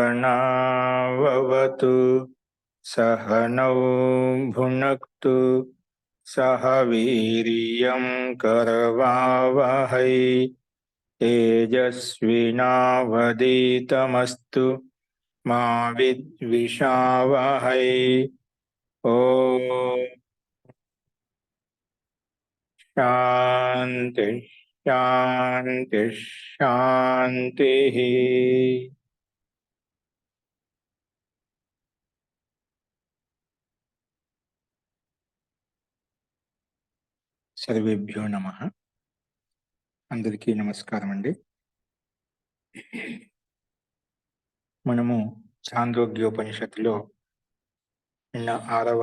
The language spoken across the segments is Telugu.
सहनावतु सहनौ भुनक्तु सह वीर्यं करवावहै तेजस्विनावधीतमस्तु मा विद्विषावहै। ओम शांति शांति शांति। సర్వేభ్యో నమః. అందరికీ నమస్కారం అండి. మనము ఛాందోగ్యోపనిషత్తులో నిన్న 6వ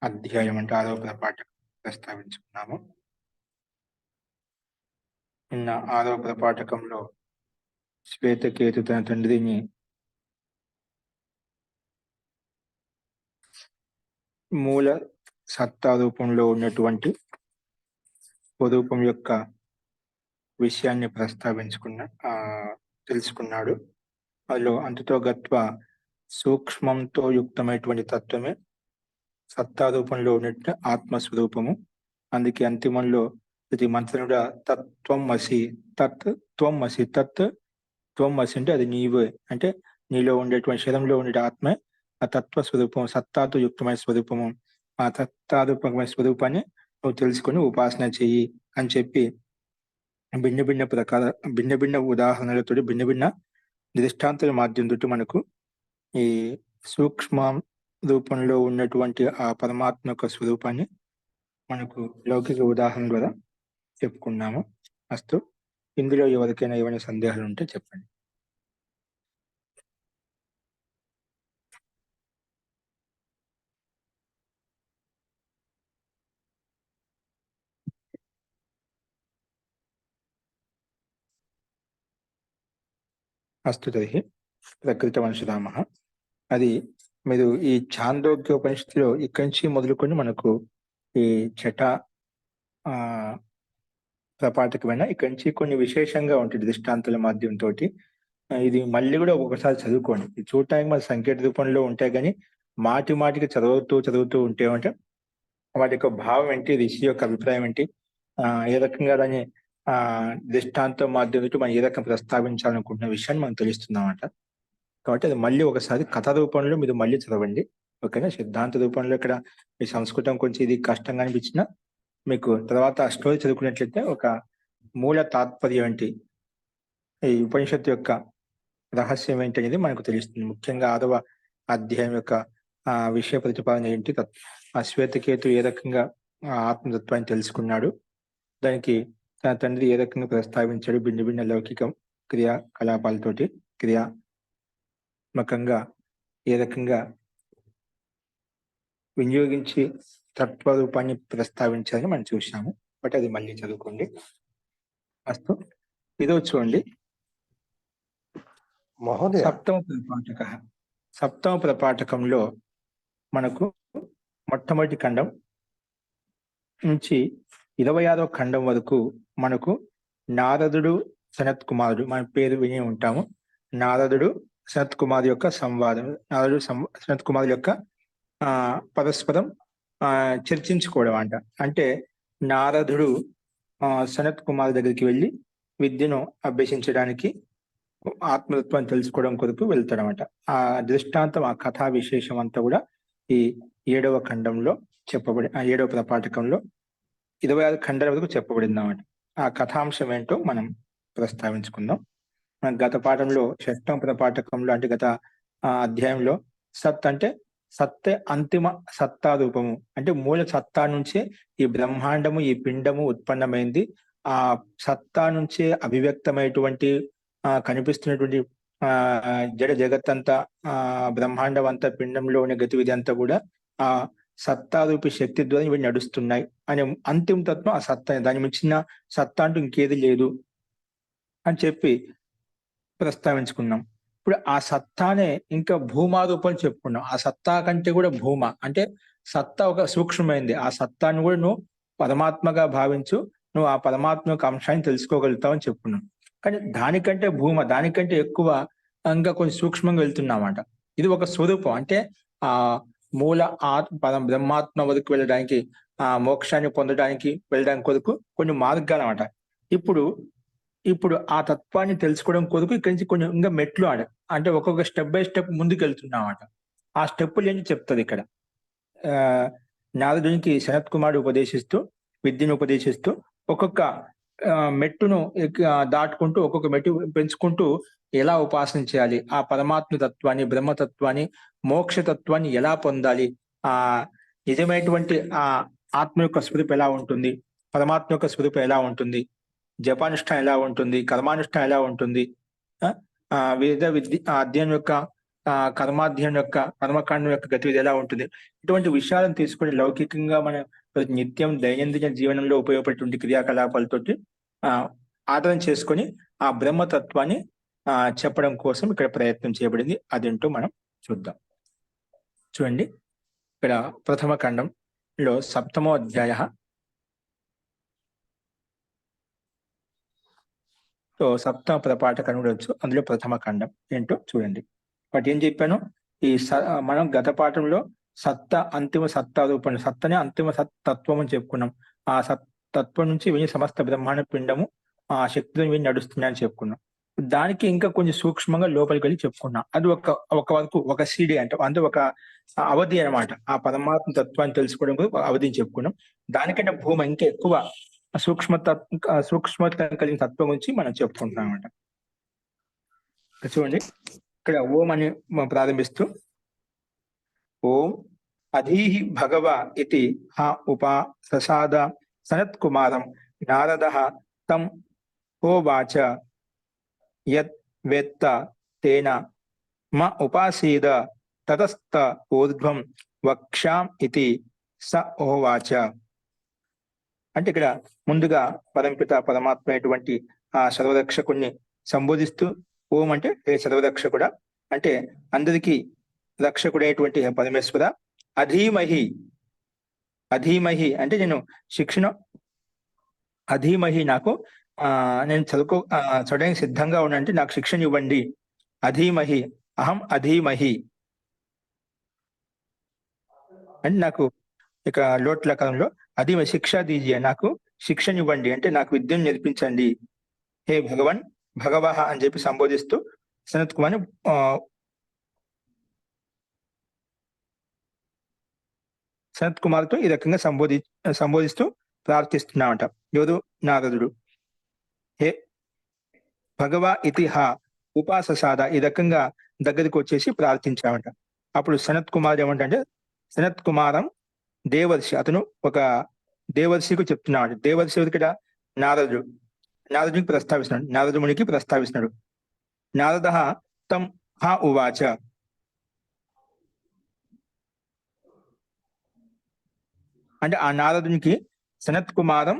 అధ్యాయం అంటే 6వ ప్రపాఠం ప్రస్తావించుకున్నాము. నిన్న 6వ ప్రపాఠకంలో శ్వేతకేతు తన తండ్రిని మూల సత్తా రూపంలో ఉన్నటువంటి స్వరూపం యొక్క విషయాన్ని తెలుసుకున్నాడు. అందులో అంతతో గత్వ సూక్ష్మంతో యుక్తమైనటువంటి తత్వమే సత్తా రూపంలో ఉన్నట్టు ఆత్మస్వరూపము. అందుకే అంతిమంలో ప్రతి మంత్రుడు తత్వం అసి, తత్ త్వం అసి, తత్ త్వం అసి అంటే అది నీవే, అంటే నీలో ఉండేటువంటి శరీరంలో ఉండే ఆత్మే ఆ తత్వ స్వరూపం, సత్తాతో యుక్తమైన స్వరూపము. ఆ సత్తారూపమైన స్వరూపాన్ని నువ్వు తెలుసుకొని ఉపాసన చెయ్యి అని చెప్పి భిన్న భిన్న ఉదాహరణలతో భిన్న భిన్న దృష్టాంతాల మాధ్యంతో మనకు ఈ సూక్ష్మ రూపంలో ఉన్నటువంటి ఆ పరమాత్మ యొక్క స్వరూపాన్ని మనకు లౌకిక ఉదాహరణ ద్వారా చెప్పుకున్నాము. అస్తు, ఇందులో ఎవరికైనా ఏమైనా సందేహాలు ఉంటే చెప్పండి. అస్తు తర్హి ప్రకృతవంశధామః. అది మీరు ఈ ఛాందోగ్యోపనిషత్తులో ఇక్కడి నుంచి మొదలుకొని మనకు ఈ చట ప్రపాఠకమైన ఇక్కడి నుంచి కొన్ని విశేషంగా ఉంటుంది దృష్టాంతాల మాధ్యంతో. ఇది మళ్ళీ కూడా ఒక్కొక్కసారి చదువుకోండి. ఇది చూడటానికి మన సంకేత రూపంలో ఉంటాయి, కానీ మాటికి చదువుతూ ఉంటే అంటే వాటి యొక్క భావం ఏంటి, ఋషి యొక్క అభిప్రాయం ఏంటి, ఏ రకంగా దాన్ని దృష్టాంతం మాధ్యంతో మనం ఏ రకంగా ప్రస్తావించాలనుకుంటున్న విషయాన్ని మనం తెలుస్తుందన్నమాట. కాబట్టి అది మళ్ళీ ఒకసారి కథ రూపంలో మీరు మళ్ళీ చదవండి, ఓకేనా. సిద్ధాంత రూపంలో ఇక్కడ ఈ సంస్కృతం కొంచెం ఇది కష్టంగా అనిపించినా మీకు తర్వాత ఆ స్టోరీ చదువుకున్నట్లయితే ఒక మూల తాత్పర్యం ఏంటి, ఈ ఉపనిషత్తు యొక్క రహస్యం ఏంటి అనేది మనకు తెలుస్తుంది. ముఖ్యంగా 6వ అధ్యాయం యొక్క విషయ ప్రతిపాదన ఏంటి, ఆ శ్వేతకేతు ఏ రకంగా ఆత్మతత్వాన్ని తెలుసుకున్నాడు, దానికి తన తండ్రి ఏ రకంగా ప్రస్తావించాడు, భిన్న లౌకిక క్రియాకలాపాలతోటి క్రియాత్మకంగా ఏ రకంగా వినియోగించి తత్వరూపాన్ని ప్రస్తావించాలని మనం చూసాము. బట్ అది మళ్ళీ చదువుకోండి. అస్తు, ఇదో చూడండి. సప్తమ ప్రపాఠకంలో మనకు మొట్టమొదటి ఖండం నుంచి 26వ ఖండం వరకు మనకు నారదుడు సనత్ కుమారుడు, మన పేరు విని ఉంటాము, నారదుడు సనత్ కుమారు యొక్క సంవాదం, నారదుడు సనత్ కుమారు యొక్క పరస్పరం చర్చించుకోవడం అంట. అంటే నారదుడు సనత్ కుమార్ దగ్గరికి వెళ్ళి విద్యను అభ్యసించడానికి, ఆత్మతత్వాన్ని తెలుసుకోవడం కొరకు వెళ్తాడనమాట. ఆ దృష్టాంతం, ఆ కథా విశేషం అంతా కూడా ఈ 7వ ఖండంలో చెప్పబడి, ఆ 7వ ప్రపాఠకంలో 26 ఖండాల వరకు చెప్పబడింది అన్నమాట. ఆ కథాంశం ఏంటో మనం ప్రస్తావించుకుందాం. గత పాఠంలో 6వ ప్రపాఠకంలో అంటే గత అధ్యాయంలో సత్ అంటే సత్తే అంతిమ సత్తా రూపము, అంటే మూల సత్తా నుంచే ఈ బ్రహ్మాండము, ఈ పిండము ఉత్పన్నమైంది. ఆ సత్తా నుంచే అభివ్యక్తమైనటువంటి కనిపిస్తున్నటువంటి జడ జగత్తంతా, బ్రహ్మాండం అంతా, పిండంలో ఉన్న గతివిధి అంతా కూడా ఆ సత్తారూపి శక్తి ద్వారా ఇవి నడుస్తున్నాయి అనే అంతిమ తత్వం ఆ సత్తా. దాని మించిన సత్తా అంటూ ఇంకేది లేదు అని చెప్పి ప్రస్తావించుకున్నాం. ఇప్పుడు ఆ సత్తానే ఇంకా భూమా రూపం చెప్పుకున్నాం. ఆ సత్తా కంటే కూడా భూమ అంటే సత్తా ఒక సూక్ష్మమైంది. ఆ సత్తాను కూడా నువ్వు పరమాత్మగా భావించు. నువ్వు ఆ పరమాత్మ యొక్క అంశాన్ని తెలుసుకోగలుగుతావు అని చెప్పుకున్నాం. కానీ దానికంటే భూమ దానికంటే ఎక్కువ ఇంకా కొంచెం సూక్ష్మంగా వెళ్తున్నామాట. ఇది ఒక స్వరూపం. అంటే ఆ మూల బ్రహ్మాత్మ వరకు వెళ్ళడానికి, ఆ మోక్షాన్ని పొందడానికి వెళ్ళడానికి కొరకు కొన్ని మార్గాలన్నమాట. ఇప్పుడు ఇప్పుడు ఆ తత్వాన్ని తెలుసుకోవడం కొరకు ఇక్కడి నుంచి కొంచెం ఇంకా మెట్లు అంటే ఒక్కొక్క స్టెప్ బై స్టెప్ ముందుకెళ్తున్నామాట. ఆ స్టెప్పులు ఏంటి చెప్తది ఇక్కడ. నారదునికి శరత్ కుమారుడు ఉపదేశిస్తూ, విద్యను ఉపదేశిస్తూ ఒక్కొక్క మెట్టును దాటుకుంటూ ఒక్కొక్క మెట్టు పెంచుకుంటూ ఎలా ఉపాసన చేయాలి, ఆ పరమాత్మ తత్వాన్ని, బ్రహ్మతత్వాన్ని, మోక్ష తత్వాన్ని ఎలా పొందాలి, ఆ నిజమైనటువంటి ఆ ఆత్మ యొక్క స్వరూపం ఎలా ఉంటుంది, పరమాత్మ యొక్క స్వరూపం ఎలా ఉంటుంది, జపానుష్ఠానం ఎలా ఉంటుంది, కర్మానుష్ఠానం ఎలా ఉంటుంది, వివిధ అధ్యయనం యొక్క కర్మాధ్యయనం యొక్క కర్మకాండం యొక్క గతివిధి ఎలా ఉంటుంది, ఇటువంటి విషయాలను తీసుకొని లౌకికంగా మన నిత్యం దైనందిన జీవనంలో ఉపయోగపడేటువంటి క్రియాకలాపాలతోటి ఆదరణ చేసుకొని ఆ బ్రహ్మతత్వాన్ని చెప్పడం కోసం ఇక్కడ ప్రయత్నం చేయబడింది. అదేంటో మనం చూద్దాం. చూడండి, ఇక్కడ ప్రథమ ఖండంలో 7వ అధ్యాయ. సో సప్తమ ప్రపాఠకం కూడా వచ్చు. అందులో ప్రథమ ఖండం ఏంటో చూడండి. బట్ ఏం చెప్పాను, ఈ మనం గత పాఠంలో అంతిమ సత్తా రూపం, సత్తనే అంతిమ తత్వం అని చెప్పుకున్నాం. ఆ తత్వం నుంచి విని సమస్త బ్రహ్మాండ పిండము ఆ శక్తితో విని నడుస్తున్నాయని చెప్పుకున్నాం. దానికి ఇంకా కొంచెం సూక్ష్మంగా లోపలికి వెళ్ళి చెప్పుకున్నాం. అది ఒక వరకు ఒక సీడీ అంటే ఒక అవధి అనమాట. ఆ పరమాత్మ తత్వాన్ని తెలుసుకోవడం అవధిని చెప్పుకున్నాం. దానికంటే భూమి ఇంకా ఎక్కువ సూక్ష్మత కలిగిన తత్వం గురించి మనం చెప్పుకుంటున్నాం అనమాట. చూడండి, ఇక్కడ ఓం అని ప్రారంభిస్తూ, ఓం అధీహి భగవ ఇతి హ ఉపససాద సనత్ కుమారం నారద తం హోవాచ యత్ వేత్త తేన మ ఉపాసీద తతస్థ ఊర్ధ్వం వక్ష్యాం ఇతి స హోవాచ. అంటే ఇక్కడ ముందుగా పరమపిత పరమాత్మ అయినటువంటి ఆ సర్వరక్షకుణ్ణి సంబోధిస్తూ, ఓం అంటే ఏ సర్వరక్షకుడా, అంటే అందరికీ రక్షకుడైనటువంటి పరమేశ్వర, అధీమహి, అధీమహి అంటే నేను శిక్షణ, అధీమహి నాకు నేను చదవడానికి సిద్ధంగా ఉన్నానంటే నాకు శిక్షణ ఇవ్వండి. అధీమహి, అహం అధీమహి అంటే నాకు ఇక లోట్ల కాలంలో అధీమ శిక్ష దీజియే, నాకు శిక్షణ ఇవ్వండి అంటే నాకు విద్యను నేర్పించండి. హే భగవన్, భగవహ అని చెప్పి సంబోధిస్తూ సనత్ కుమార్ని సనత్ కుమార్తో ఈ రకంగా సంబోధిస్తూ ప్రార్థిస్తున్నామట. ఎవరు? నారదుడు. హే భగవ ఇతిహ ఉపాససాద, ఈ రకంగా దగ్గరికి వచ్చేసి ప్రార్థించామట. అప్పుడు సనత్ కుమార్ ఏమంటే, సనత్ కుమారం దేవర్షి, అతను ఒక దేవర్షికు చెప్తున్నాడు. దేవర్షి ఇక్కడ నారదుడు, నారదునికి ప్రస్తావిస్తున్నాడు, నారదు మునికి ప్రస్తావిస్తున్నాడు. నారద తం హ ఉవాచ, అంటే ఆ నారదునికి సనత్ కుమారం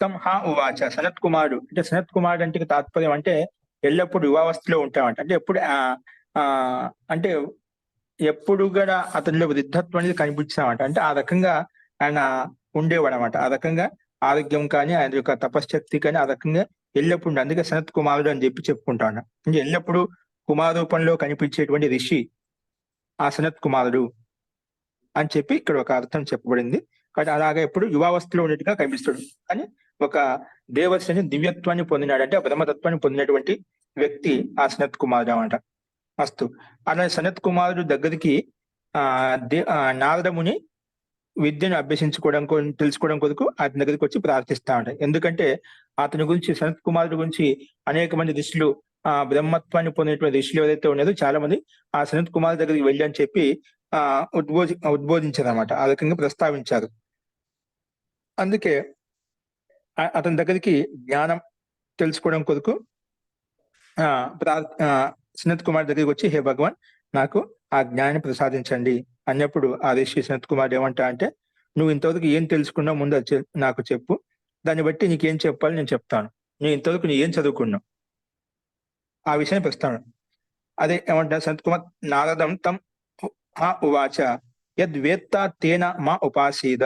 తం హ ఉవాచ, సనత్ కుమారుడు అంటే సనత్ కుమారుడు అంటే తాత్పర్యం అంటే ఎల్లప్పుడు యువావస్థలో ఉంటామంట. అంటే ఎప్పుడు అంటే ఎప్పుడు కూడా అతనిలో వృద్ధత్వం అనేది కనిపించామంట. అంటే ఆ రకంగా ఆయన ఉండేవాడు అనమాట. ఆ రకంగా ఆరోగ్యం కానీ ఆయన యొక్క తపశ్శక్తి కానీ ఆ రకంగా ఎల్లప్పుడు, అందుకే సనత్ కుమారుడు అని చెప్పి చెప్పుకుంటాడు. అంటే ఎల్లప్పుడూ కుమార రూపంలో కనిపించేటువంటి ఋషి ఆ సనత్ కుమారుడు అని చెప్పి ఇక్కడ ఒక అర్థం చెప్పబడింది. కాబట్టి అలాగా ఎప్పుడు యువావస్థలో ఉన్నట్టుగా కనిపిస్తాడు. కానీ ఒక దేవశ్రేణి దివ్యత్వాన్ని పొందినాడు, అంటే బ్రహ్మతత్వాన్ని పొందినటువంటి వ్యక్తి ఆ సనత్ కుమారుడు అనమాట. అస్తు. అలా సనత్ కుమారుడు దగ్గరికి నారదముని విద్యను అభ్యసించుకోవడం తెలుసుకోవడం కొరకు అతని దగ్గరికి వచ్చి ప్రార్థిస్తా ఉంటాయి. ఎందుకంటే అతని గురించి, సనత్ కుమారుడు గురించి అనేక మంది ఋషులు, బ్రహ్మత్వాన్ని పొందినటువంటి ఋషులు ఎవరైతే ఉన్నారో చాలా మంది ఆ సనత్ కుమారుడు దగ్గరికి వెళ్ళి అని చెప్పి ఉద్బోధించారు అనమాట. ఆ రకంగా ప్రస్తావించారు. అందుకే అతని దగ్గరికి జ్ఞానం తెలుసుకోవడం కొరకు సనత్ కుమార్ దగ్గరికి వచ్చి, హే భగవాన్, నాకు ఆ జ్ఞానాన్ని ప్రసాదించండి అన్నప్పుడు ఆ ఋషి సనత్ కుమార్ ఏమంటా అంటే, నువ్వు ఇంతవరకు ఏం తెలుసుకున్నావు ముందు నాకు చెప్పు, దాన్ని బట్టి నీకేం చెప్పాలి నేను చెప్తాను. నువ్వు ఇంతవరకు ఏం చదువుకున్నావు ఆ విషయాన్ని ప్రస్తావన. అదే ఏమంటారు సనత్ కుమార్, నారదం తం ఉవాచ యద్వేత్త తేన మా ఉపసీద.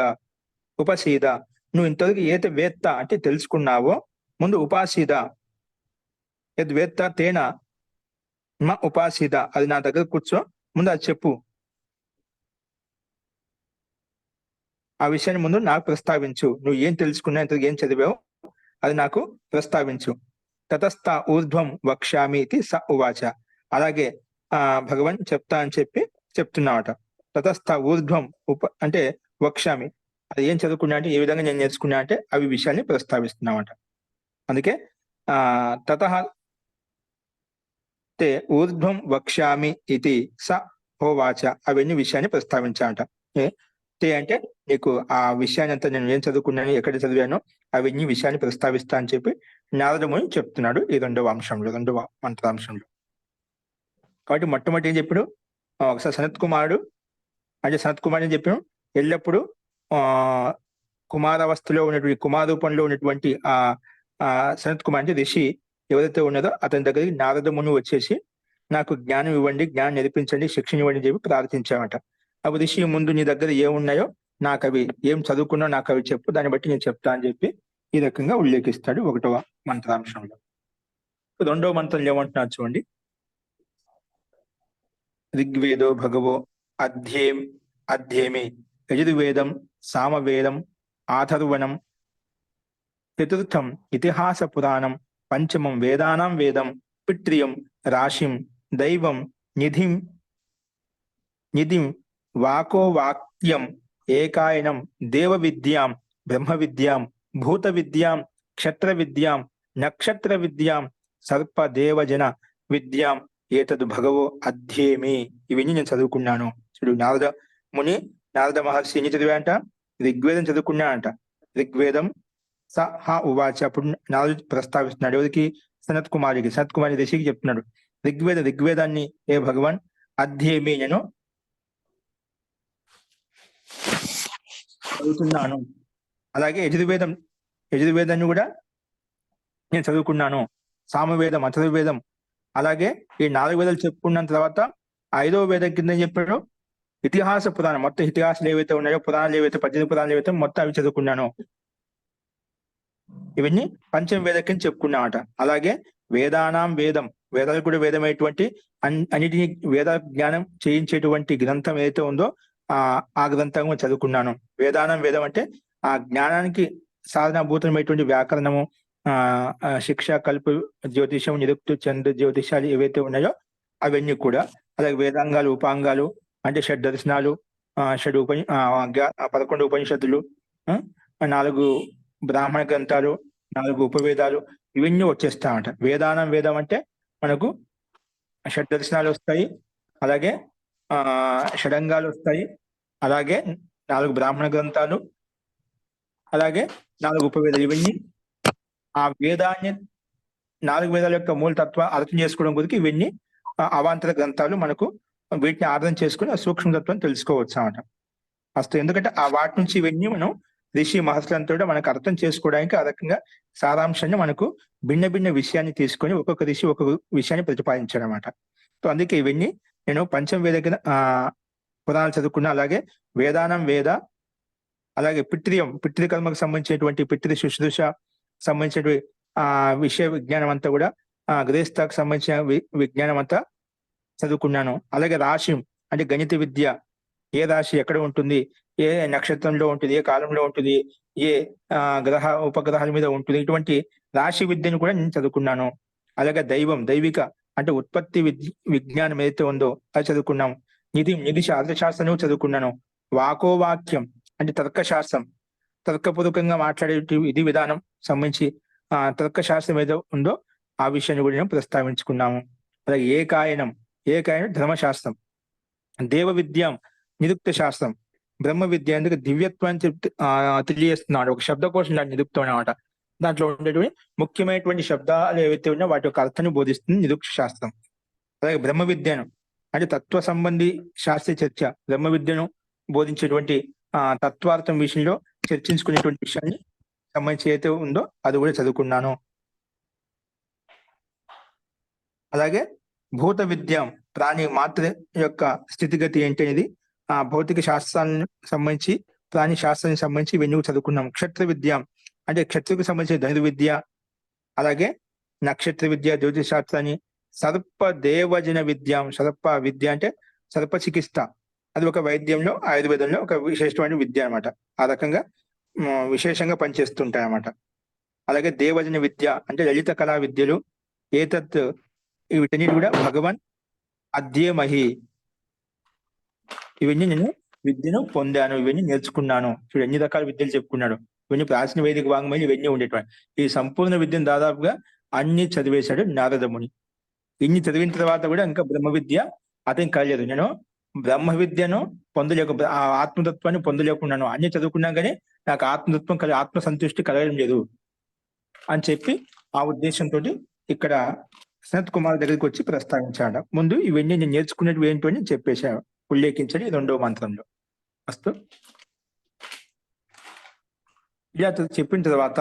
నువ్వు ఇంతవరకు ఏదైతే వేత్త అంటే తెలుసుకున్నావో ముందు ఉపాసీద, యద్వేత్త తేన మా ఉపాసీద, అది నా దగ్గర కూర్చో, ముందు అది చెప్పు, ఆ విషయాన్ని ముందు నాకు ప్రస్తావించు, నువ్వు ఏం తెలుసుకున్నావు, ఇంతకు ఏం చదివావు అది నాకు ప్రస్తావించు. తతస్థ ఊర్ధ్వం వక్ష్యామి ఇది స ఉవాచ. అలాగే భగవాన్ చెప్తా అని చెప్పి చెప్తున్నావట. తతస్థ ఊర్ధ్వం అంటే వక్ష్యామి, అది ఏం చదువుకున్నా అంటే ఏ విధంగా నేను నేర్చుకున్నా అంటే అవి విషయాన్ని ప్రస్తావిస్తున్నామట. అందుకే తత తే ఊర్ధ్వం వక్ష్యామి ఇది స హోవాచ, అవన్నీ విషయాన్ని ప్రస్తావించాట. తే అంటే నీకు ఆ విషయాన్ని అంతా నేను ఏం చదువుకున్నాను, ఎక్కడ చదివానో అవన్నీ విషయాన్ని ప్రస్తావిస్తా అని చెప్పి నారదముని చెప్తున్నాడు ఈ రెండవ మంత్రాంశంలో. కాబట్టి మొట్టమొదటి ఏం చెప్పాడు, ఒకసారి సనత్ కుమారుడు అని చెప్పాడు, ఎల్లప్పుడూ కుమారావస్థలో ఉన్నటువంటి కుమారూపంలో ఉన్నటువంటి ఆ సనత్ కుమార్ అంటే ఋషి ఎవరైతే ఉన్నదో అతని దగ్గరికి నారదముని వచ్చేసి నాకు జ్ఞానం ఇవ్వండి, జ్ఞానం నేర్పించండి, శిక్షణ ఇవ్వండి అని చెప్పి ప్రార్థించామట. అవి ఋషి ముందు నీ దగ్గర ఏమున్నాయో నాకు అవి ఏం చదువుకున్నా నాకు అవి చెప్పు, దాన్ని బట్టి నేను చెప్తా అని చెప్పి ఈ రకంగా ఉల్లేఖిస్తాడు 1వ మంత్రాంశంలో. 2వ మంత్రం ఏమంటున్నారు చూడండి. ఋగ్వేదో భగవో అధ్యేమి యజుర్వేదం సామవేదం ఆథర్వణం చతుర్థం ఇతిహాస పురాణం పంచమం వేదానాం వేదం పిత్రియం రాశిం దైవం నిధిం వాకో వాక్యం ఏకాయనం దేవ విద్యాం బ్రహ్మ విద్యాం భూత విద్యాం క్షత్ర విద్యాం నక్షత్ర విద్యాం సర్పదేవజన విద్యాం ఏతదు భగవో అధ్యేమి. ఇవన్నీ నేను చదువుకున్నాను. చూడు, నారద మహర్షి ఎన్ని చదివాయంట, ఋగ్వేదం చదువుకున్నాడంట. ఋగ్వేదం స హ ఉవాచ, అప్పుడు నారదుడు ప్రస్తావిస్తున్నాడు ఎవరికి, సనత్ కుమారి ఋషికి చెప్తున్నాడు. ఋగ్వేదాన్ని ఏ భగవాన్ అధ్యేమి నేను చదువుతున్నాను. అలాగే యజుర్వేదాన్ని కూడా నేను చదువుకున్నాను. సామవేదం అథర్వవేదం, అలాగే ఈ 4 వేదాలు చెప్పుకున్న తర్వాత 5వ వేదం కింద చెప్పాడు ఇతిహాస పురాణం, మొత్తం ఇతిహాసాలు ఏవైతే ఉన్నాయో, పురాణాలు ఏవైతే 18 పురాణాలు ఏవైతే మొత్తం అవి చదువుకున్నాను. ఇవన్నీ పంచమ వేదం కింద చెప్పుకున్నామట. అలాగే వేదానాం వేదం, వేదాలు కూడా వేదమైనటువంటి అన్నిటినీ వేద జ్ఞానం చేయించేటువంటి గ్రంథం ఏదైతే ఉందో ఆ గ్రంథం చదువుకున్నాను. వేదానం వేదం అంటే ఆ జ్ఞానానికి సాధనాభూతమైనటువంటి వ్యాకరణము, శిక్ష, కల్ప, జ్యోతిషం, నిరుక్తు, చంద్ర జ్యోతిషాలు ఏవైతే ఉన్నాయో అవన్నీ కూడా, అలాగే వేదాంగాలు, ఉపాంగాలు అంటే షడ్ దర్శనాలు, 11 ఉపనిషత్తులు, 4 బ్రాహ్మణ గ్రంథాలు, 4 ఉపవేదాలు, ఇవన్నీ వచ్చేస్తామట. వేదం అంటే మనకు షడ్ దర్శనాలు వస్తాయి, అలాగే షడంగాలు వస్తాయి, అలాగే 4 బ్రాహ్మణ గ్రంథాలు, అలాగే 4 ఉపవేదాలు. ఇవన్నీ ఆ వేదాన్ని 4 వేదాల యొక్క మూలతత్వ అర్థం చేసుకోవడం కొరకు ఇవన్నీ అవాంతర గ్రంథాలు. మనకు వీటిని అర్థం చేసుకుని ఆ సూక్ష్మతత్వం తెలుసుకోవచ్చు అన్నమాట. అసలు ఎందుకంటే ఆ వాటి నుంచి ఇవన్నీ మనం ఋషి మహర్షులంతా కూడా మనకు అర్థం చేసుకోవడానికి ఆ రకంగా సారాంశాన్ని మనకు భిన్న విషయాన్ని తీసుకొని ఒక్కొక్క ఋషి ఒక్కొక్క విషయాన్ని ప్రతిపాదించాడు అనమాట. సో అందుకే ఇవన్నీ నేను పంచమ వేద పురాణాలు చదువుకున్నా. అలాగే వేదానం వేద, అలాగే పితృకర్మకు సంబంధించినటువంటి పితృ శుశ్రూష సంబంధించిన విషయ విజ్ఞానం అంతా కూడా గృహస్థకు సంబంధించిన విజ్ఞానం అంతా చదువుకున్నాను. అలాగే రాశి అంటే గణిత విద్య, ఏ రాశి ఎక్కడ ఉంటుంది, ఏ నక్షత్రంలో ఉంటుంది, ఏ కాలంలో ఉంటుంది, ఏ ఉపగ్రహాల మీద ఉంటుంది, ఇటువంటి రాశి విద్యను కూడా నేను చదువుకున్నాను. అలాగే దైవిక అంటే ఉత్పత్తి విజ్ఞానం ఏదైతే ఉందో అది చదువుకున్నాం. నిధి అర్థశాస్త్రం చదువుకున్నాను. వాకోవాక్యం అంటే తర్కశాస్త్రం, తర్కపూర్వకంగా మాట్లాడే విధి విధానం సంబంధించి తర్కశాస్త్రం ఏదో ఉందో ఆ విషయాన్ని కూడా నేను ప్రస్తావించుకున్నాము. అలాగే ఏకాయనం ధర్మశాస్త్రం, దేవ విద్యం నిరుక్త శాస్త్రం, బ్రహ్మ విద్య ఎందుకు దివ్యత్వాన్ని తెలియజేస్తున్నాడు. ఒక శబ్దకోశం దాన్ని నిరుక్తం అనమాట. దాంట్లో ఉండేటువంటి ముఖ్యమైనటువంటి శబ్దాలు ఏవైతే ఉన్నాయో వాటి యొక్క అర్థాన్ని బోధిస్తుంది నిరుక్త శాస్త్రం. అలాగే బ్రహ్మ విద్యను అంటే తత్వ సంబంధి శాస్త్రీయ చర్చ, బ్రహ్మ విద్యను బోధించేటువంటి తత్వార్థం విషయంలో చర్చించుకునేటువంటి విషయాన్ని సంబంధించి ఏదైతే ఉందో అది కూడా చదువుకున్నాను. అలాగే భూత విద్య ప్రాణి మాత్ర యొక్క స్థితిగతి ఏంటి అనేది ఆ భౌతిక శాస్త్రాలను సంబంధించి ప్రాణి శాస్త్రానికి సంబంధించి ఇవన్నీ చదువుకున్నాం. క్షత్ర విద్య అంటే క్షత్రకు సంబంధించిన ధను విద్య, అలాగే నక్షత్ర విద్య, జ్యోతిష్ శాస్త్రాన్ని, సర్ప దేవజన విద్య. సర్ప విద్య అంటే సర్ప చికిత్స, అది ఒక వైద్యంలో ఆయుర్వేదంలో ఒక విశేషమైన విద్య అనమాట. ఆ రకంగా విశేషంగా పనిచేస్తుంటాయి అన్నమాట. అలాగే దేవజన విద్య అంటే లలిత కళా విద్యలు. ఏతత్ వీటన్నిటి కూడా భగవాన్ అధ్యమహి, ఇవన్నీ నేను విద్యను పొందాను, ఇవన్నీ నేర్చుకున్నాను. చూడు ఎన్ని రకాల విద్యలు చెప్పుకున్నాడు. ఇవన్నీ ప్రాచీన వేదిక వాంగ్మయం ఇవన్నీ ఉండేటువంటి ఈ సంపూర్ణ విద్యను దాదాపుగా అన్ని చదివేశాడు నారదముని. ఇన్ని చదివిన తర్వాత కూడా ఇంకా బ్రహ్మ విద్య అతనికి కలలేదు. నేను బ్రహ్మ విద్యను ఆ ఆత్మతత్వాన్ని పొందలేకున్నాను. అన్ని చదువుకున్నా కానీ నాకు ఆత్మతత్వం ఆత్మ సంతృష్టి కలగడం లేదు అని చెప్పి ఆ ఉద్దేశంతో ఇక్కడ సనత్ కుమార్ దగ్గరికి వచ్చి ప్రస్తావించాడు. ముందు ఇవన్నీ నేను నేర్చుకునేవి ఏంటో అని చెప్పేశాడు, ఉల్లేఖించండి 2వ మంత్రంలో. అస్తు ఇలా చెప్పిన తర్వాత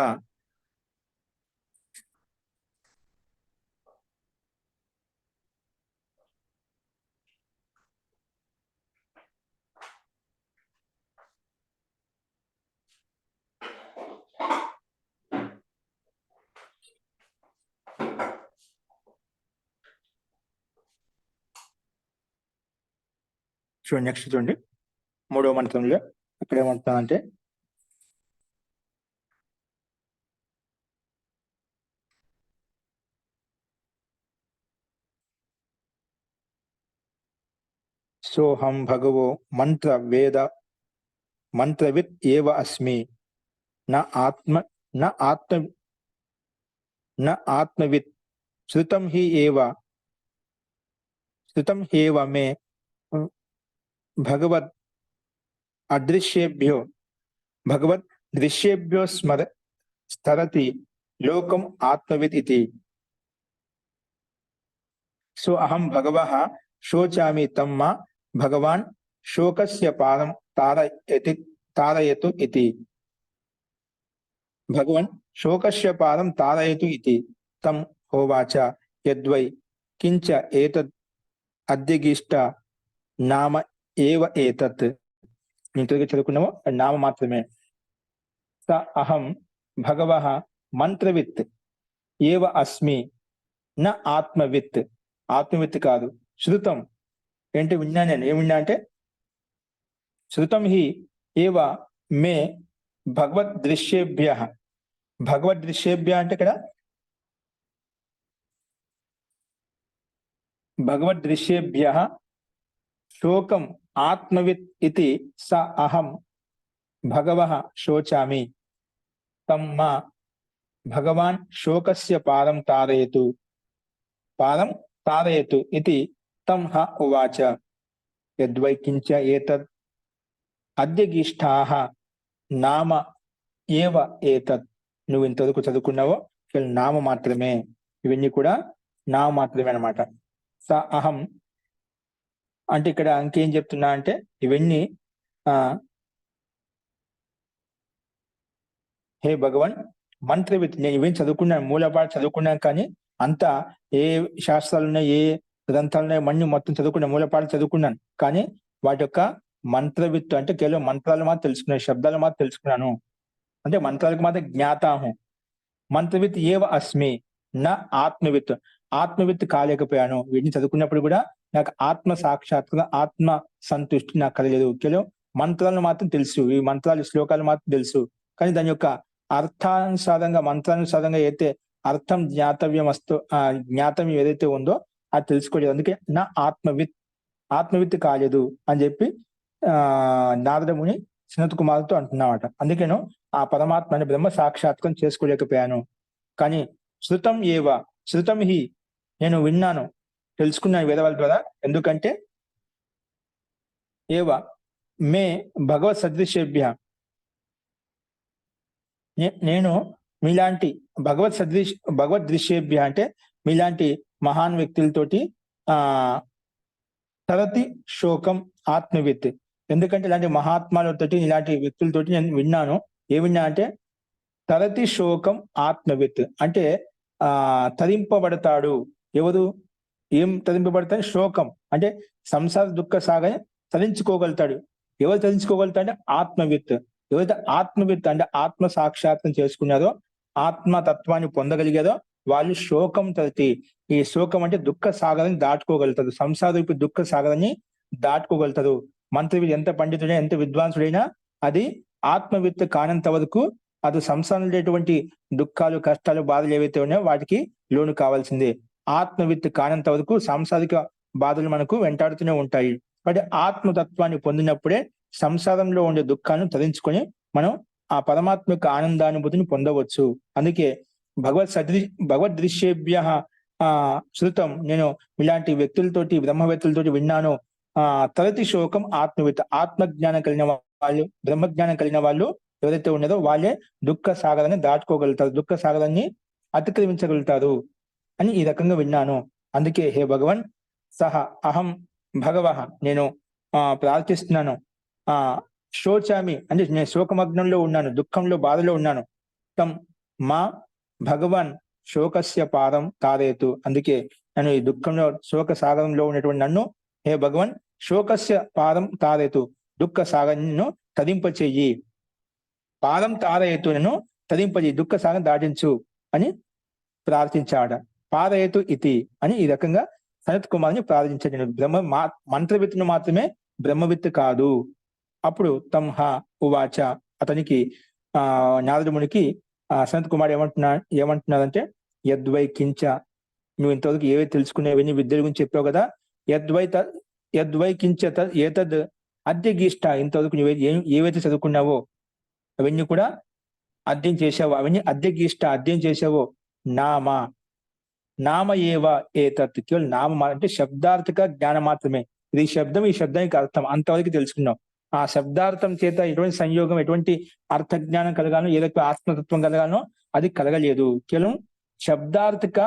చూడండి, నెక్స్ట్ చూడండి 3వ మంత్రంలో ఇక్కడ ఏమంటున్నానంటే సోహం భగవో మంత్ర వేద మంత్రవిత్ ఏవ అస్మి న ఆత్మవిత్ శృతం హేవ మే భగవద్ దృశ్యేభ్యో స్థరతి లోకం ఆత్మవిత్ ఇతి. సో అహం భగవః శోచామి తమ్మా భగవాన్ శోకస్య పారం తారయతు ఇతి. భగవాన్ శోకస్య పారం తారయతు ఇతి తం హోవాచ యద్వై కించ ఏతద్ అద్యగిష్ట నామ ఏవ ఏతత్. ఇంతగా చదువుకున్నామో నామ మాత్రమే. స అహం భగవః మంత్రవిత్ ఏవ అస్మి న ఆత్మవిత్. ఆత్మవిత్ కాదు, శృతం ఏంటి విన్నా. నేను ఏమిన్నా అంటే శృతం హి ఏవ మే భగవదృశ్యేభ్య. భగవదృశ్యేభ్య అంటే ఇక్కడ భగవదృశ్యేభ్య శోకం ఆత్మవిత్ ఇతి స అహం భగవః శోచామి తం మా భగవాన్ శోకస్య పారం తారయతు ఇతి తం హ ఉవాచ యద్వై కించ ఏతద్ అద్యగిష్టాః నామ ఏవ ఏతత్. నువ్వు ఇంతవరకు చదువుకున్నావో నామ మాత్రమే, ఇవన్నీ కూడా నామ మాత్రమే అన్నమాట. స అహం అంటే ఇక్కడ ఇంకేం చెప్తున్నా అంటే ఇవన్నీ హే భగవాన్ మంత్రవిత్, నేను ఇవన్నీ చదువుకున్నాను, మూలపాటు చదువుకున్నాను, కానీ అంతా ఏ శాస్త్రాలు ఉన్నాయి, ఏ గ్రంథాలు ఉన్నాయి, మన్ని మొత్తం చదువుకున్నాను, మూలపాటు చదువుకున్నాను, కానీ వాటి యొక్క మంత్రవిత్ అంటే కేవలం మంత్రాలు మాత్రం తెలుసుకున్నాను, శబ్దాలు మాత్రం తెలుసుకున్నాను, అంటే మంత్రాలకు మాత్రం జ్ఞాతాహం. మంత్రవిత్ ఏవ అస్మి నా ఆత్మవిత్, ఆత్మవిత్ కాలేకపోయాను. వీటిని చదువుకున్నప్పుడు కూడా నాకు ఆత్మ సాక్షాత్కారం, ఆత్మ సంతృష్టి నాకు కలగలేదు. కేవలం మంత్రాలను మాత్రం తెలుసు, ఈ మంత్రాలు శ్లోకాలు మాత్రం తెలుసు, కానీ దాని యొక్క అర్థానుసారంగా మంత్రానుసారంగా అయితే అర్థం జ్ఞాతం ఏదైతే ఉందో అది తెలుసుకోలేదు. అందుకే నా ఆత్మవిత్ కాలేదు అని చెప్పి నారదముని సనత్ కుమార్తో అంటున్నామట. అందుకేను ఆ పరమాత్మని బ్రహ్మ సాక్షాత్కారం చేసుకోలేకపోయాను. కానీ శృతం హి నేను విన్నాను, తెలుసుకున్నాను వేదవాళ్ళ ద్వారా. ఎందుకంటే ఏవ మే భగవత్ సదృశ్యేభ్య, నేను మీలాంటి భగవద్ దృశ్యేభ్య అంటే మీలాంటి మహాన్ వ్యక్తులతోటి తరతి శోకం ఆత్మవిత్. ఎందుకంటే ఇలాంటి మహాత్మాలతోటి ఇలాంటి వ్యక్తులతోటి నేను విన్నాను. విన్నా అంటే తరతి శోకం ఆత్మవిత్ అంటే తరింపబడతాడు ఎవరు, ఏం తరింపబడతాడు? శోకం. అంటే సంసార దుఃఖ సాగని తరించుకోగలుగుతాడు. ఎవరు తరించుకోగలుగుతాడు అంటే ఆత్మవిత్. ఎవరైతే ఆత్మవిత్ అంటే ఆత్మ సాక్షాత్తం చేసుకున్నారో, ఆత్మతత్వాన్ని పొందగలిగారో వాళ్ళు శోకం తరితి. ఈ శోకం అంటే దుఃఖ సాగరాన్ని దాటుకోగలుగుతారు. సంసారరూపి దుఃఖ సాగరాన్ని దాటుకోగలుగుతారు. మంత్రి ఎంత పండితుడైనా, ఎంత విద్వాంసుడైనా అది ఆత్మవిత్ కానంత వరకు అది సంసారంలో దుఃఖాలు, కష్టాలు, బాధలు ఏవైతే ఉన్నాయో వాటికి లోను కావాల్సిందే. ఆత్మవిత్ కానంత వరకు సాంసారిక బాధలు మనకు వెంటాడుతూనే ఉంటాయి. కాబట్టి ఆత్మతత్వాన్ని పొందినప్పుడే సంసారంలో ఉండే దుఃఖాన్ని తరించుకొని మనం ఆ పరమాత్మ యొక్క ఆనందానుభూతిని పొందవచ్చు. అందుకే భగవదృశ్యేభ్య శృతం, నేను ఇలాంటి వ్యక్తులతోటి, బ్రహ్మవేత్తలతోటి విన్నాను. తరతి శోకం ఆత్మవిత్, ఆత్మజ్ఞానం కలిగిన వాళ్ళు, బ్రహ్మజ్ఞానం కలిగిన వాళ్ళు ఎవరైతే ఉన్నారో వాళ్ళే దుఃఖ సాగరాన్ని దాటుకోగలుగుతారు, దుఃఖ సాగరాన్ని అతిక్రమించగలుగుతారు అని ఈ రకంగా విన్నాను. అందుకే హే భగవన్ సహ అహం భగవ, నేను ప్రార్థిస్తున్నాను. శోచామి అంటే నేను శోకమగ్నంలో ఉన్నాను, దుఃఖంలో, బాధలో ఉన్నాను. తం మా భగవాన్ శోకస్య పాదం తారేతు. అందుకే నన్ను ఈ దుఃఖంలో, శోక సాగరంలో ఉన్నటువంటి నన్ను హే భగవన్ శోకస్య పాదం తారేతు, దుఃఖ సాగర్ను తదింపచేయి. పాదం తారయేతు, నన్ను తదింపచేయి, దుఃఖ సాగరం దాటించు అని ప్రార్థించాడ. పాదయేతు ఇతి అని ఈ రకంగా సనత్ కుమార్ని ప్రార్థించాడు. మంత్రవిత్తును మాత్రమే, బ్రహ్మవిత్తు కాదు. అప్పుడు తంహ ఉవాచ, అతనికి నారద మునికి సనత్ కుమార్ ఏమంటున్నారంటే యద్వై కించ, నువ్వు ఇంతవరకు ఏవైతే తెలుసుకునేవన్నీ విద్యల గురించి చెప్పావు కదా, యద్వై కించ ఏతద్ అధ్యగీష్ట, ఇంతవరకు నువ్వు ఏవైతే చదువుకున్నావో అవన్నీ కూడా అధ్యయనం చేసావో, అవన్నీ అధ్యయనం చేసావో, నామ ఏవ ఏతత్, కేవలం నామ అంటే శబ్దార్థక జ్ఞానం మాత్రమే. ఇది శబ్దం, ఈ శబ్దానికి అర్థం, అంతవరకు తెలుసుకున్నాం. ఆ శబ్దార్థం చేత ఎటువంటి సంయోగం, ఎటువంటి అర్థ జ్ఞానం కలగానో, ఏదైతే ఆత్మతత్వం కలగానో అది కలగలేదు. కేవలం శబ్దార్థక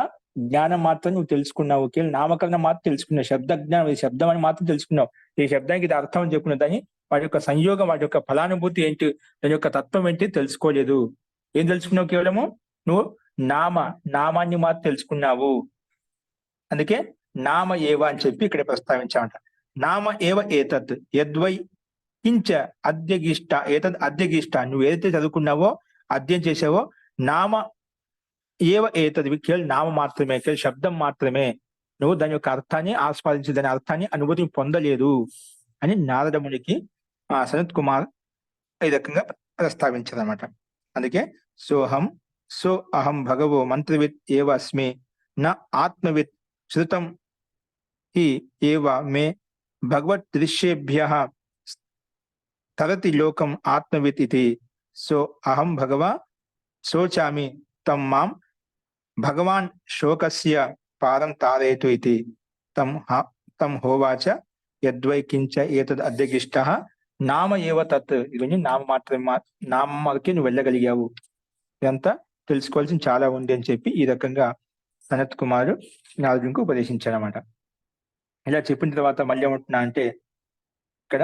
జ్ఞానం మాత్రం నువ్వు తెలుసుకున్నావు. కేవలం నామకరణం మాత్రం తెలుసుకున్నావు. శబ్ద జ్ఞానం, ఇది శబ్దం అని మాత్రం తెలుసుకున్నావు. ఈ శబ్దానికి ఇది అర్థం అని చెప్పుకున్న దాన్ని, వాటి యొక్క సంయోగం, వాటి యొక్క ఫలానుభూతి ఏంటి, దాని యొక్క తత్వం ఏంటి తెలుసుకోలేదు. ఏం తెలుసుకున్నావు? కేవలము నువ్వు నామాన్ని మాత్రం తెలుసుకున్నావు. అందుకే నామ ఏవ అని చెప్పి ఇక్కడ ప్రస్తావించామంట. నామ ఏవ ఏతత్ యద్వై కించ అధ్యగిష్ట, ఏతద్ అధ్యగిష్ట, నువ్వు ఏదైతే చదువుకున్నావో, అధ్యయనం చేసావో, నామ ఏవ ఏతద్, కేవలం నామ మాత్రమే, కేవలం శబ్దం మాత్రమే. నువ్వు దాని యొక్క అర్థాన్ని ఆస్వాదించి దాని అర్థాన్ని, అనుభూతిని పొందలేదు అని నారద మునికి సనత్ కుమార్ ఈ రకంగా ప్రస్తావించారనమాట. అందుకే అహం భగవో మంత్రవిత్ ఏవ అస్మి, న ఆత్మవిత్ శృతం హి ఏవ మే భగవత్ దృశ్యేభ్యః తరతి లోకం ఆత్మవిత్ ఇతి. అహం భగవ శోచామి తం మాం భగవాన్ శోకస్య పాదం తారయతు ఇతి. తం హోవాచ యద్వై కించ ఏతద్ అధ్యగిష్టః నామ ఏవ తత్. ఇవన్నీ నామకి నువ్వు వెళ్ళగలిగావు. ఇదంతా తెలుసుకోవాల్సిన చాలా ఉంది అని చెప్పి ఈ రకంగా సనత్ కుమారు నారదునికి ఉపదేశించారన్నమాట. ఇలా చెప్పిన తర్వాత మళ్ళీ ఏమంటున్నా అంటే ఇక్కడ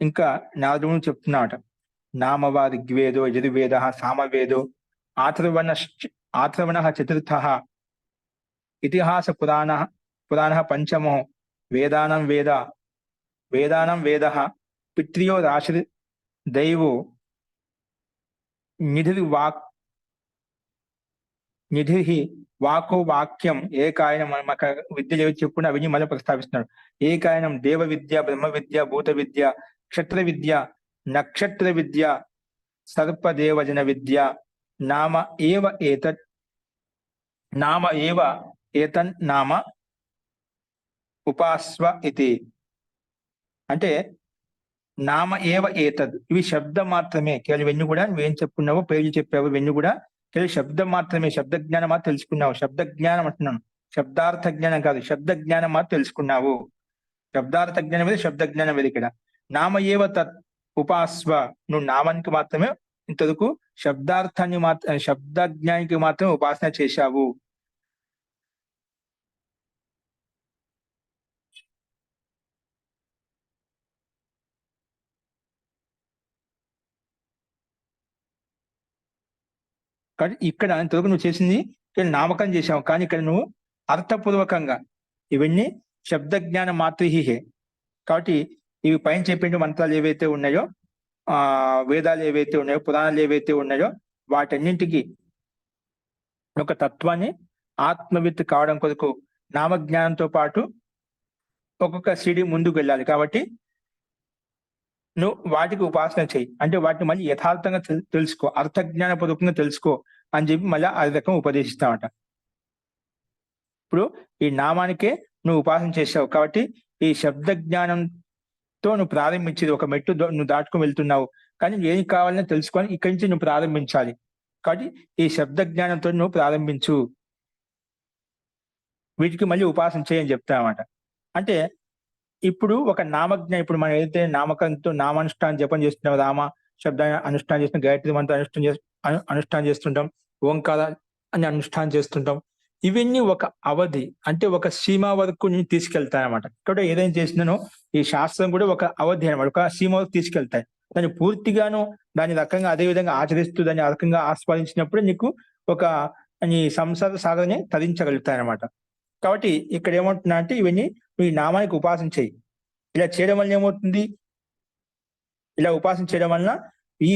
ఇంకా నారదుడు చెప్తున్నాట. నామవా ఋగ్వేదో యజుర్వేద సామవేదో ఆథర్వణ చతుర్థ ఇతిహాస పురాణ పంచమో వేదానం వేద పిత్రియో రాశి దైవో నిధి వాకో వాక్యం ఏకాయనం. మనకు విద్యలు ఏవి చెప్పుకున్నా అవన్నీ మళ్ళీ ప్రస్తావిస్తున్నాడు. ఏకాయనం దేవ విద్య, బ్రహ్మ విద్య, భూత విద్య, క్షత్ర విద్య, నక్షత్ర విద్య, సర్పదేవజన విద్య, నామ ఏవ ఏతన్ నామ ఉపాస్వ ఇతి. అంటే నామ ఏవ ఏతద్, ఇవి శబ్దం మాత్రమే. కేవలం ఇవన్నీ కూడా నువ్వేం చెప్పుకున్నావో, పేర్లు చెప్పావు, ఇవన్నీ కూడా కేవలం శబ్దం మాత్రమే. శబ్ద జ్ఞానం మాత్రం తెలుసుకున్నావు. శబ్ద జ్ఞానం అంటున్నాను, శబ్దార్థ జ్ఞానం కాదు. శబ్ద జ్ఞానం మాత్రం తెలుసుకున్నావు. శబ్దార్థ జ్ఞానం వేది, శబ్ద జ్ఞానం వేది. ఇక్కడ నామ ఏవ తత్ ఉపాస్వ, నువ్వు నామానికి మాత్రమే ఇంతవరకు శబ్దార్థాన్ని మాత్రం, శబ్ద జ్ఞానికి మాత్రమే ఉపాసన చేశావు. కానీ ఇక్కడ ఇంతవరకు నువ్వు చేసింది నామకం చేశావు, కానీ ఇక్కడ నువ్వు అర్థపూర్వకంగా ఇవన్నీ శబ్ద జ్ఞాన మాత్రిహే. కాబట్టి ఇవి పైన చెప్పిన మంత్రాలు ఏవైతే ఉన్నాయో, వేదాలు ఏవైతే ఉన్నాయో, పురాణాలు ఏవైతే ఉన్నాయో, వాటన్నింటికి ఒక తత్వాన్ని ఆత్మవిత్ కావడం కొరకు నామజ్ఞానంతో పాటు ఒక్కొక్క సిడి ముందుకు వెళ్ళాలి. కాబట్టి నువ్వు వాటికి ఉపాసన చెయ్యి. అంటే వాటిని మళ్ళీ యథార్థంగా తెలుసుకో, అర్థజ్ఞానపూర్వకంగా తెలుసుకో అని చెప్పి మళ్ళీ ఆ రకం ఉపదేశిస్తామట. ఇప్పుడు ఈ నామానికే నువ్వు ఉపాసన చేసావు కాబట్టి ఈ శబ్ద జ్ఞానంతో నువ్వు ప్రారంభించేది ఒక మెట్టు నువ్వు దాటుకుని వెళ్తున్నావు. కానీ ఏం కావాలని తెలుసుకొని ఇక్కడి నుంచి నువ్వు ప్రారంభించాలి. కాబట్టి ఈ శబ్ద జ్ఞానంతో నువ్వు ప్రారంభించు, వీటికి మళ్ళీ ఉపాసన చేయని చెప్తామన్నమాట. అంటే ఇప్పుడు ఒక నామజ్ఞానం, ఇప్పుడు మనం ఏదైతే నామకంతో నామానుష్ఠానం జపం చేస్తున్నాం, రామ శబ్దాన్ని అనుష్ఠానం చేస్తున్నాం, గాయత్రి మంత్రం అనుష్ఠానం చేస్తుంటాం, ఓంకార అని అనుష్ఠానం చేస్తుంటాం. ఇవన్నీ ఒక అవధి, అంటే ఒక సీమ వరకు నేను తీసుకెళ్తానమాట. ఇక్కడ ఏదైనా చేసినానో ఈ శాస్త్రం కూడా ఒక అవధి అనమాట, ఒక సీమ వరకు తీసుకెళ్తాయి. దాన్ని పూర్తిగాను దాని రకంగా అదే విధంగా ఆచరిస్తూ దాన్ని ఆ రకంగా ఆస్వాదించినప్పుడు నీకు ఒక నీ సంసార సాగరని తరించగలుగుతాయి అనమాట. కాబట్టి ఇక్కడ ఏమంటున్నా అంటే ఇవన్నీ నువ్వు ఈ నామానికి ఉపాసన చేయి. ఇలా చేయడం వల్ల ఏమవుతుంది, ఇలా ఉపాసన చేయడం వలన ఈ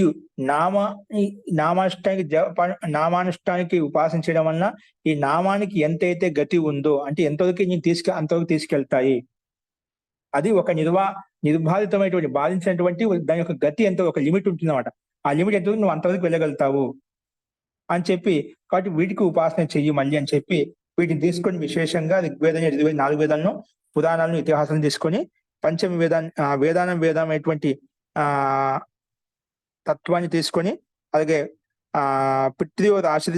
నామానుష్ఠానికి ఉపాసన చేయడం వలన ఈ నామానికి ఎంతైతే గతి ఉందో, అంటే ఎంతవరకు నేను అంతవరకు తీసుకెళ్తాయి. అది ఒక నిర్బాధితమైనటువంటి బాధించినటువంటి దాని యొక్క గతి ఎంత, ఒక లిమిట్ ఉంటుంది అన్నమాట. ఆ లిమిట్ ఎంతవరకు నువ్వు అంతవరకు వెళ్ళగలుగుతావు అని చెప్పి, కాబట్టి వీటికి ఉపాసన చెయ్యి మళ్ళీ అని చెప్పి వీటిని తీసుకొని విశేషంగా ఋగ్వేదం, యజుర్వేదం 4 వేదాలను, పురాణాలను, ఇతిహాసాలను తీసుకొని పంచమ వేదమైనటువంటి తత్వాన్ని తీసుకొని, అలాగే పితృ రాశి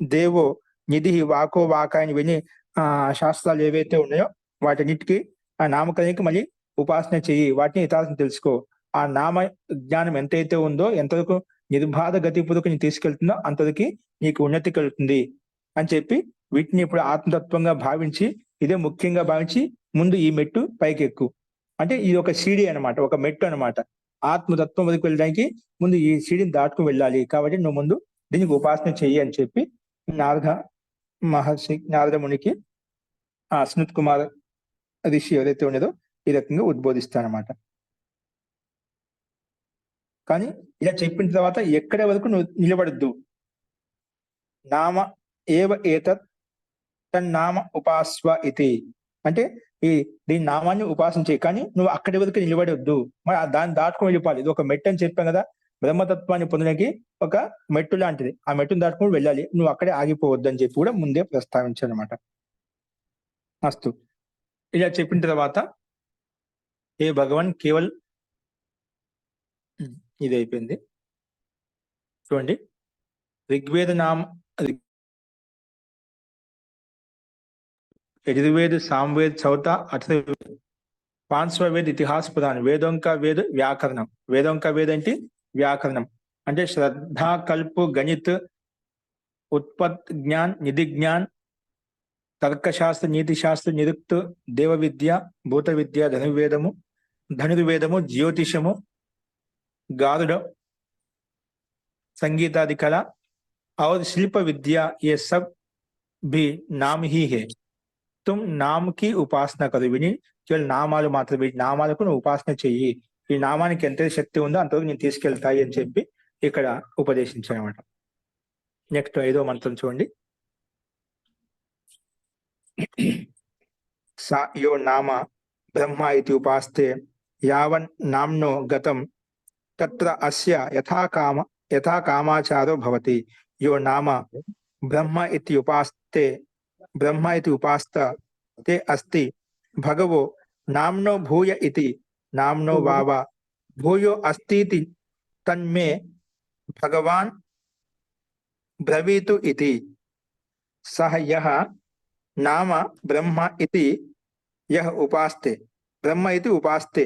దేవో నిధి వాకో వాకాయని విని శాస్త్రాలు ఏవైతే ఉన్నాయో వాటన్నిటికీ ఆ నామకరణకి మళ్ళీ ఉపాసన చెయ్యి, వాటిని ఇతిహాసం తెలుసుకో. ఆ నామ జ్ఞానం ఎంతైతే ఉందో, ఎంతవరకు నిర్బాధ గతిపూర్వక నీ తీసుకెళ్తుందో అంతవరకు నీకు ఉన్నతి కలుగుతుంది అని చెప్పి వీటిని ఇప్పుడు ఆత్మతత్వంగా భావించి, ఇదే ముఖ్యంగా భావించి ముందు ఈ మెట్టు పైకి ఎక్కు. అంటే ఇది ఒక సీడీ అనమాట, ఒక మెట్టు అనమాట. ఆత్మతత్వం వరకు వెళ్ళడానికి ముందు ఈ సీడీని దాటుకుని వెళ్ళాలి. కాబట్టి నువ్వు ముందు దీనికి ఉపాసన చెయ్యి అని చెప్పి నారద మునికి ఆ స్నుత్ కుమార్ ఋషి ఎవరైతే ఉండేదో ఈ రకంగా ఉద్బోధిస్తానమాట. కానీ ఇలా చెప్పిన తర్వాత ఎక్కడి వరకు నువ్వు నిలబడద్దు. నామ ఏవ ఏతత్ తన్నామ ఉపాస్వ ఇది, అంటే దీని నామాన్ని ఉపాసన చేయి, కానీ నువ్వు అక్కడి వరకు నిలబడొద్దు. మరి దాన్ని దాటుకుని వెళ్ళిపోవాలి. ఇది ఒక మెట్టు అని చెప్పాం కదా, బ్రహ్మతత్వాన్ని పొందడానికి ఒక మెట్టు లాంటిది. ఆ మెట్టును దాటుకుని వెళ్ళాలి, నువ్వు అక్కడే ఆగిపోవద్దు అని చెప్పి కూడా ముందే ప్రస్తావించాను అనమాట. అస్తు. ఇలా చెప్పిన తర్వాత ఏ భగవాన్ కేవల్ ఇది అయిపోయింది. చూడండి, ఋగ్వేద यजुर्वेद, सामवेद, चौथा अथर्ववेद, 5वां वेद इतिहास पुराण, वेदों का वेद व्याकरणम. वेदों का वेद అంటే వ్యాకరణం, అంటే శ్రద్ధ, కల్పు, గణిత్, उत्पत्ति ज्ञान, निधि ज्ञान, तर्कशास्त्र, नीति शास्त्र, निरुक्त, देव विद्या, भूत विद्या, धनुर्वेदము, ज्योतिषము, गारुड़, संगीतादि कला और शिल्प विद्या, ये सब भी नाम ही है. तुम नाम की उपासना करो. విని కేవలం నామాలు మాత్రమే, నామాలకు నువ్వు ఉపాసన చెయ్యి. ఈ నామానికి ఎంత శక్తి ఉందో అంతవరకు నేను తీసుకెళ్తాయి అని చెప్పి ఇక్కడ ఉపదేశించానమాట. నెక్స్ట్ 5వ మంత్రం చూడండి. సా యో నామ బ్రహ్మ ఇతి ఉపాస్తే యావన్ నామ్నో గతం తత్ర అస్య యథా కామాచారో భవతి. యో నామ బ్రహ్మ ఇతి ఉపాస్త ते अस्ति भगवो नाम्नो भूय इति नाम्नो वाव भूयो अस्तीति तन्मे भगवान ब्रवीतु इति. सह यह नाम ब्रह्म इति यह उपास्ते, ब्रह्म इति उपास्ते,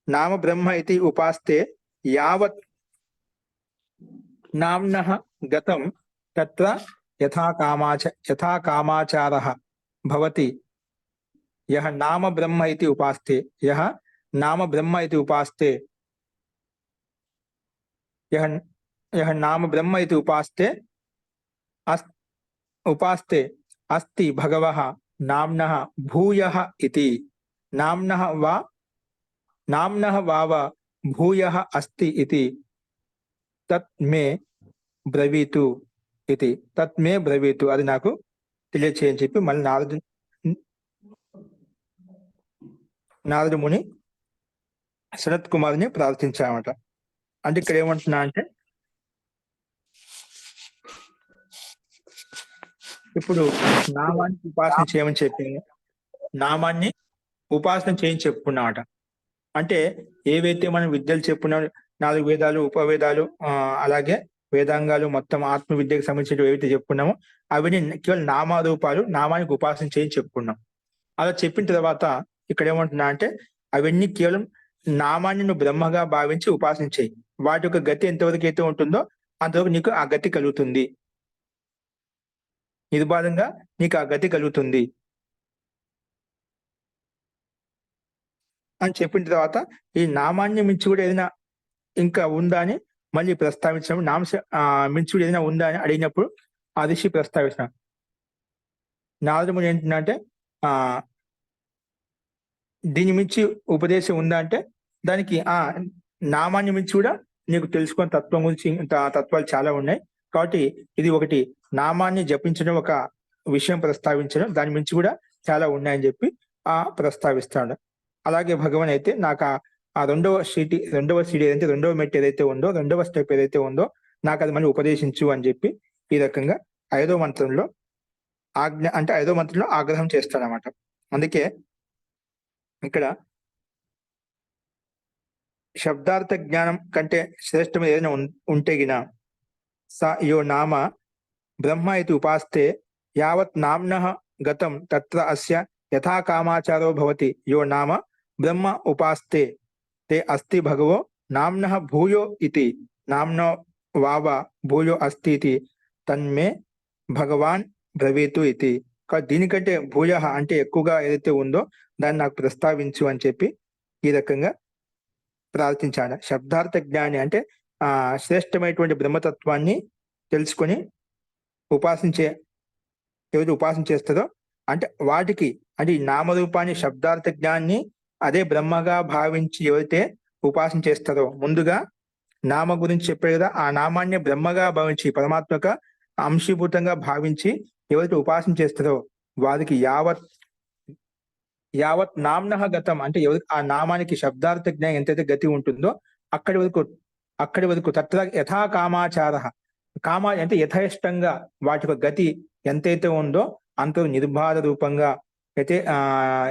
नाम ब्रह्म इति उपास्ते यावत् नाम्नः गतं तत्र यथा कामाचारः भवति. यह नाम ब्रह्म इति उपास्ते, यह नाम ब्रह्म इति उपास्ते, यह नाम ब्रह्म इति उपास्ते అస్తి భగవః నామ్నః భూయః ఇతి నామ్నః వావ భూయః అస్తి ఇతి తత్ మే బ్రవీతు ఇది తత్ మే బ్రవీతు, అది నాకు తెలియచేయని చెప్పి మళ్ళీ నారదు ముని సనత్ కుమార్ని ప్రార్థించామట. అంటే ఇక్కడ ఏమంటున్నా అంటే, ఇప్పుడు నామాన్ని ఉపాసన చేయమని చెప్పింది, నామాన్ని ఉపాసన చేయని చెప్పుకున్నామట. అంటే ఏవైతే మనం విద్యలు చెప్పుకున్నాం, 4 వేదాలు, ఉపవేదాలు, అలాగే వేదాంగాలు, మొత్తం ఆత్మ విద్యకు సంబంధించిన ఏవైతే చెప్పుకున్నామో అవన్నీ కేవలం నామారూపాలు, నామానికి ఉపాసన చేయని చెప్పుకున్నాం. అలా చెప్పిన తర్వాత ఇక్కడ ఏమంటున్నా అంటే, అవన్నీ కేవలం నామాన్ని నువ్వు బ్రహ్మగా భావించి ఉపాసన చేయి. వాటి యొక్క గతి ఎంతవరకు అయితే ఉంటుందో అంతవరకు నీకు ఆ గతి కలుగుతుంది, నిర్బాధంగా నీకు ఆ గతి కలుగుతుంది అని చెప్పిన తర్వాత, ఈ నామాన్ని మించి కూడా ఏదైనా ఇంకా ఉందా అని మళ్ళీ ప్రస్తావించినప్పుడు, మించి కూడా ఏదైనా ఉందా అని అడిగినప్పుడు ఆ ఋషి ప్రస్తావించిన నారదముని ఏంటంటే, దీని మించి ఉపదేశం ఉందా అంటే, దానికి నామాన్ని మించి కూడా నీకు తెలుసుకున్న తత్వం గురించి తత్వాలు చాలా ఉన్నాయి, కాబట్టి ఇది ఒకటి నామాన్ని జపించడం ఒక విషయం ప్రస్తావించడం, దాని మించి కూడా చాలా ఉన్నాయని చెప్పి ప్రస్తావిస్తాడు. అలాగే భగవాన్ అయితే నాకు ఆ రెండవ సీడీ ఏదైతే, రెండవ మెట్టు ఏదైతే ఉందో, రెండవ స్టెప్ ఏదైతే ఉందో నాకు అది మళ్ళీ ఉపదేశించు అని చెప్పి ఈ రకంగా 5వ మంత్రంలో ఆజ్ఞ, అంటే 5వ మంత్రంలో ఆగ్రహం చేస్తాడనమాట. అందుకే ఇక్కడ శబ్దార్థ జ్ఞానం కంటే శ్రేష్టమైన ఏదైనా ఉంటే గిన యో నామ బ్రహ్మ ఇది ఉపాస్తే యావత్ నామ్నః గతం తత్ర అస్య యథా కామాచారో భవతి. యో నామ బ్రహ్మ ఉపాస్తే తే అస్తి భగవో నామ్నః భూయో ఇతి నామ్నో వావ భూయో అస్తి ఇతి తన్మే భగవాన్ బ్రవీతు ఇతి. దీనికంటే భూయ అంటే ఎక్కువగా ఏదైతే ఉందో దాన్ని నాకు ప్రస్తావించు అని చెప్పి ఈ రకంగా ప్రార్థించాడు. శబ్దార్థ జ్ఞాని అంటే శ్రేష్టమైనటువంటి బ్రహ్మతత్వాన్ని తెలుసుకొని ఎవరు ఉపాసన చేస్తారో, అంటే వాటికి, అంటే ఈ నామరూపాన్ని, శబ్దార్థ జ్ఞాన్ని అదే బ్రహ్మగా భావించి ఎవరైతే ఉపాసన చేస్తారో, ముందుగా నామ గురించి చెప్పారు కదా, ఆ నామాన్ని బ్రహ్మగా భావించి, పరమాత్మక అంశీభూతంగా భావించి ఎవరైతే ఉపాసన చేస్తారో వారికి యావత్ నామ్నః గతం, అంటే ఎవరికి ఆ నామానికి శబ్దార్థ జ్ఞానం ఎంతైతే గతి ఉంటుందో అక్కడి వరకు తత్ర యథా కామాచార, అంటే యథేష్టంగా వాటి యొక్క గతి ఎంతైతే ఉందో అంత నిర్బాధ రూపంగా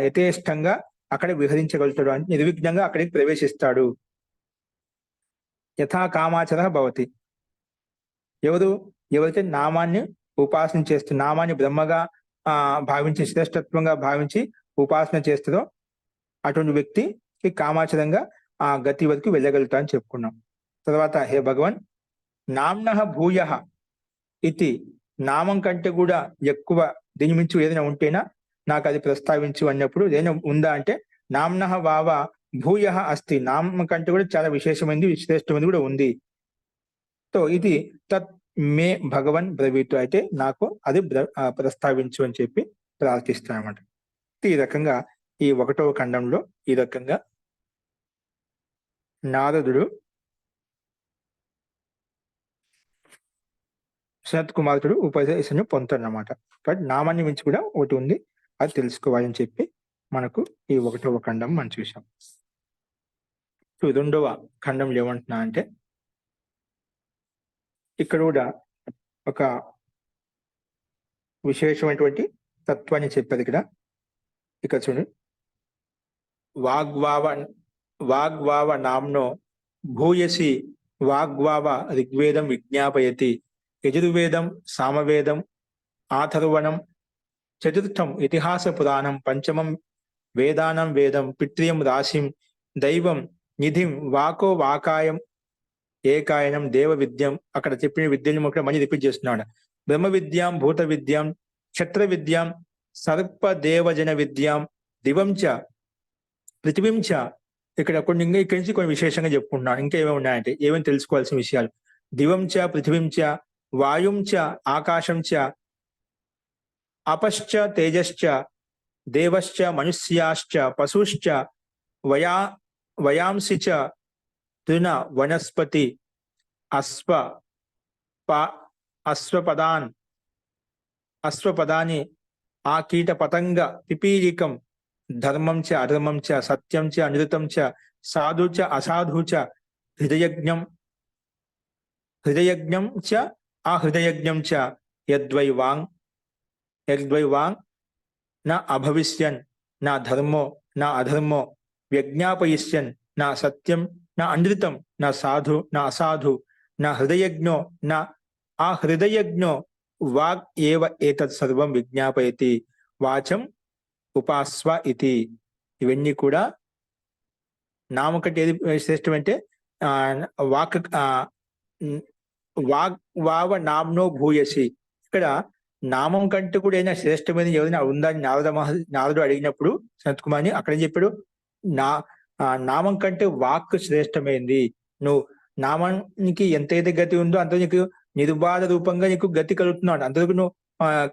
యథేష్టంగా అక్కడ విహరించగలుగుతాడు, అంటే నిర్విఘ్నంగా అక్కడికి ప్రవేశిస్తాడు. యథా కామాచర భవతి, ఎవరైతే నామాన్ని ఉపాసన చేస్తూ, నామాన్ని బ్రహ్మగా భావించి, శ్రేష్టత్వంగా భావించి ఉపాసన చేస్తుందో అటువంటి వ్యక్తికి కామాచరంగా ఆ గతి వరకు వెళ్ళగలుగుతా అని చెప్పుకున్నాం. తర్వాత హే భగవాన్ నామ్నః భూయః ఇది, నామం కంటే కూడా ఎక్కువ దీని మించి ఏదైనా ఉంటేనా నాకు అది ప్రస్తావించు అన్నప్పుడు ఏదైనా ఉందా అంటే, నామ్నః వావ భూయః అస్తి, నామం కంటే కూడా చాలా విశేషమైనది, శ్రేష్టమైనది కూడా ఉంది. సో ఇది తత్ మే భగవన్ బ్రవీతు, అయితే నాకు అది ప్రస్తావించు అని చెప్పి ప్రార్థిస్తానమాట. ఈ రకంగా ఈ 1వ ఖండంలో ఈ రకంగా నారదుడు సనత్ కుమారుడు ఉపదేశం పొందుతాడనమాట. కాబట్టి నామాన్ని మించి కూడా ఒకటి ఉంది, అది తెలుసుకోవాలని చెప్పి మనకు ఈ 1వ ఖండం మనం చూసాం. 2వ ఖండంలో ఏమంటున్నా అంటే, ఇక్కడ కూడా ఒక విశేషమైనటువంటి తత్వాన్ని చెప్పారు. ఇక్కడ చూడండి, వాగ్వావ నామ్నో భూయసి వాగ్వావ ఋగ్వేదం విజ్ఞాపయతి, యజుర్వేదం సామవేదం ఆథర్వణం చతుర్థం ఇతిహాస పురాణం పంచమం వేదానం వేదం పిత్రియం రాశిం దైవం నిధిం వాకో వాకాయం ఏకాయనం దేవ విద్యం. అక్కడ చెప్పిన విద్యను మళ్ళీ రిపీట్ చేస్తున్నాడు. బ్రహ్మ విద్యాం భూత విద్యాం క్షత్ర విద్యాం సర్పదేవజన విద్యాం దివంచ పృథివీంచ. ఇక్కడ ఇక్కడి నుంచి కొన్ని విశేషంగా చెప్పుకుంటున్నాను. ఇంకా ఏమేమి ఉన్నాయంటే, ఏమేమి తెలుసుకోవాల్సిన విషయాలు. దివంచ పృథివీంచ వాయుంచ ఆకాశంచ అపశ్చ తేజశ్చ దేవశ్చ మనుష్యాశ్చ పశుశ్చ వయా వయాంసి చ తృణ వనస్పతి అశ్వ అశ్వపదాన్ అశ్వపదాని ఆ కీట పతంగ పిపీలికం ధర్మం చ అధర్మం చ సత్యం చ అనృతం చ సాధు చ అసాధు చ హృదయజ్ఞం చ అహృదయజ్ఞం చ యద్వై వాంగ్ నా అభవిష్యన్ నా ధర్మో నా అధర్మో వ్యజ్ఞాపయిష్యన్ నా సత్యం నా అనృతం నా సాధు నా అసాధు నా హృదయజ్ఞో నా అహృదయజ్ఞో వాగ్ ఏవ ఏతత్ సర్వం విజ్ఞాపయతి వాచం ఉపాస్వ ఇతి. ఇవన్నీ కూడా నామం కంటే ఏది శ్రేష్టం అంటే వాక్ వావ నామ్నో భూయసి. ఇక్కడ నామం కంటే కూడా ఏదైనా శ్రేష్టమైన ఏదైనా ఉందని నారదుడు అడిగినప్పుడు సనత్ కుమార్ని అక్కడ ఏం చెప్పాడు, నామం కంటే వాక్ శ్రేష్టమైంది. నువ్వు నామానికి ఎంతైతే గతి ఉందో అంత నీకు నిర్బాధ రూపంగా నీకు గతి కలుగుతున్నాడు. అంతవరకు నువ్వు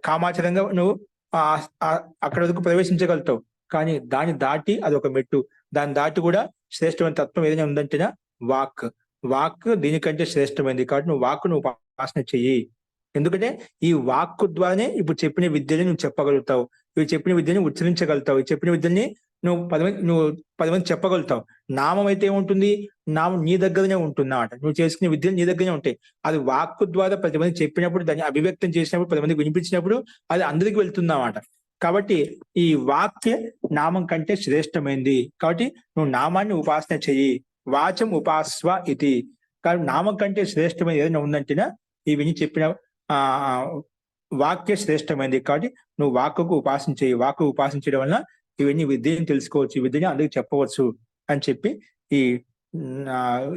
కామాచరంగా నువ్వు అక్కడ వరకు ప్రవేశించగలుగుతావు. కానీ దాన్ని దాటి అదొక మెట్టు. దాన్ని దాటి కూడా శ్రేష్టమైన తత్వం ఏదైనా ఉందంటేనా వాక్ దీనికంటే శ్రేష్టమైంది. కాబట్టి నువ్వు నువ్వు ఉపాసన చెయ్యి. ఎందుకంటే ఈ వాక్కు ద్వారానే ఇప్పుడు చెప్పిన విద్యని నువ్వు చెప్పగలుగుతావు, ఇవి చెప్పిన విద్యని ఉచ్చరించగలుగుతావు, ఈ చెప్పిన విద్యని నువ్వు 10 మంది చెప్పగలుగుతావు. నామం అయితే ఏముంటుంది, నామం నీ దగ్గరనే ఉంటుంది అన్నమాట. నువ్వు చేసుకునే విద్యలు నీ దగ్గరనే ఉంటాయి. అది వాక్కు ద్వారా 10 మంది చెప్పినప్పుడు, దాన్ని అభివ్యక్తం చేసినప్పుడు, 10 మందికి వినిపించినప్పుడు అది అందరికి వెళ్తుంది అన్నమాట. కాబట్టి ఈ వాక్య నామం కంటే శ్రేష్టమైంది. కాబట్టి నువ్వు నామాన్ని ఉపాసన చెయ్యి. వాచం ఉపాస్వ ఇది. కాబట్టి నామం కంటే శ్రేష్టమైనది ఏదైనా ఉందంటేనా ఇవి చెప్పిన వాక్య శ్రేష్టమైనది. కాబట్టి నువ్వు వాక్కుకు ఉపాసన చెయ్యి. వాక్కు ఉపాసించడం వలన ఇవన్నీ విద్యని తెలుసుకోవచ్చు, ఈ విద్యని అందరికి చెప్పవచ్చు అని చెప్పి ఈ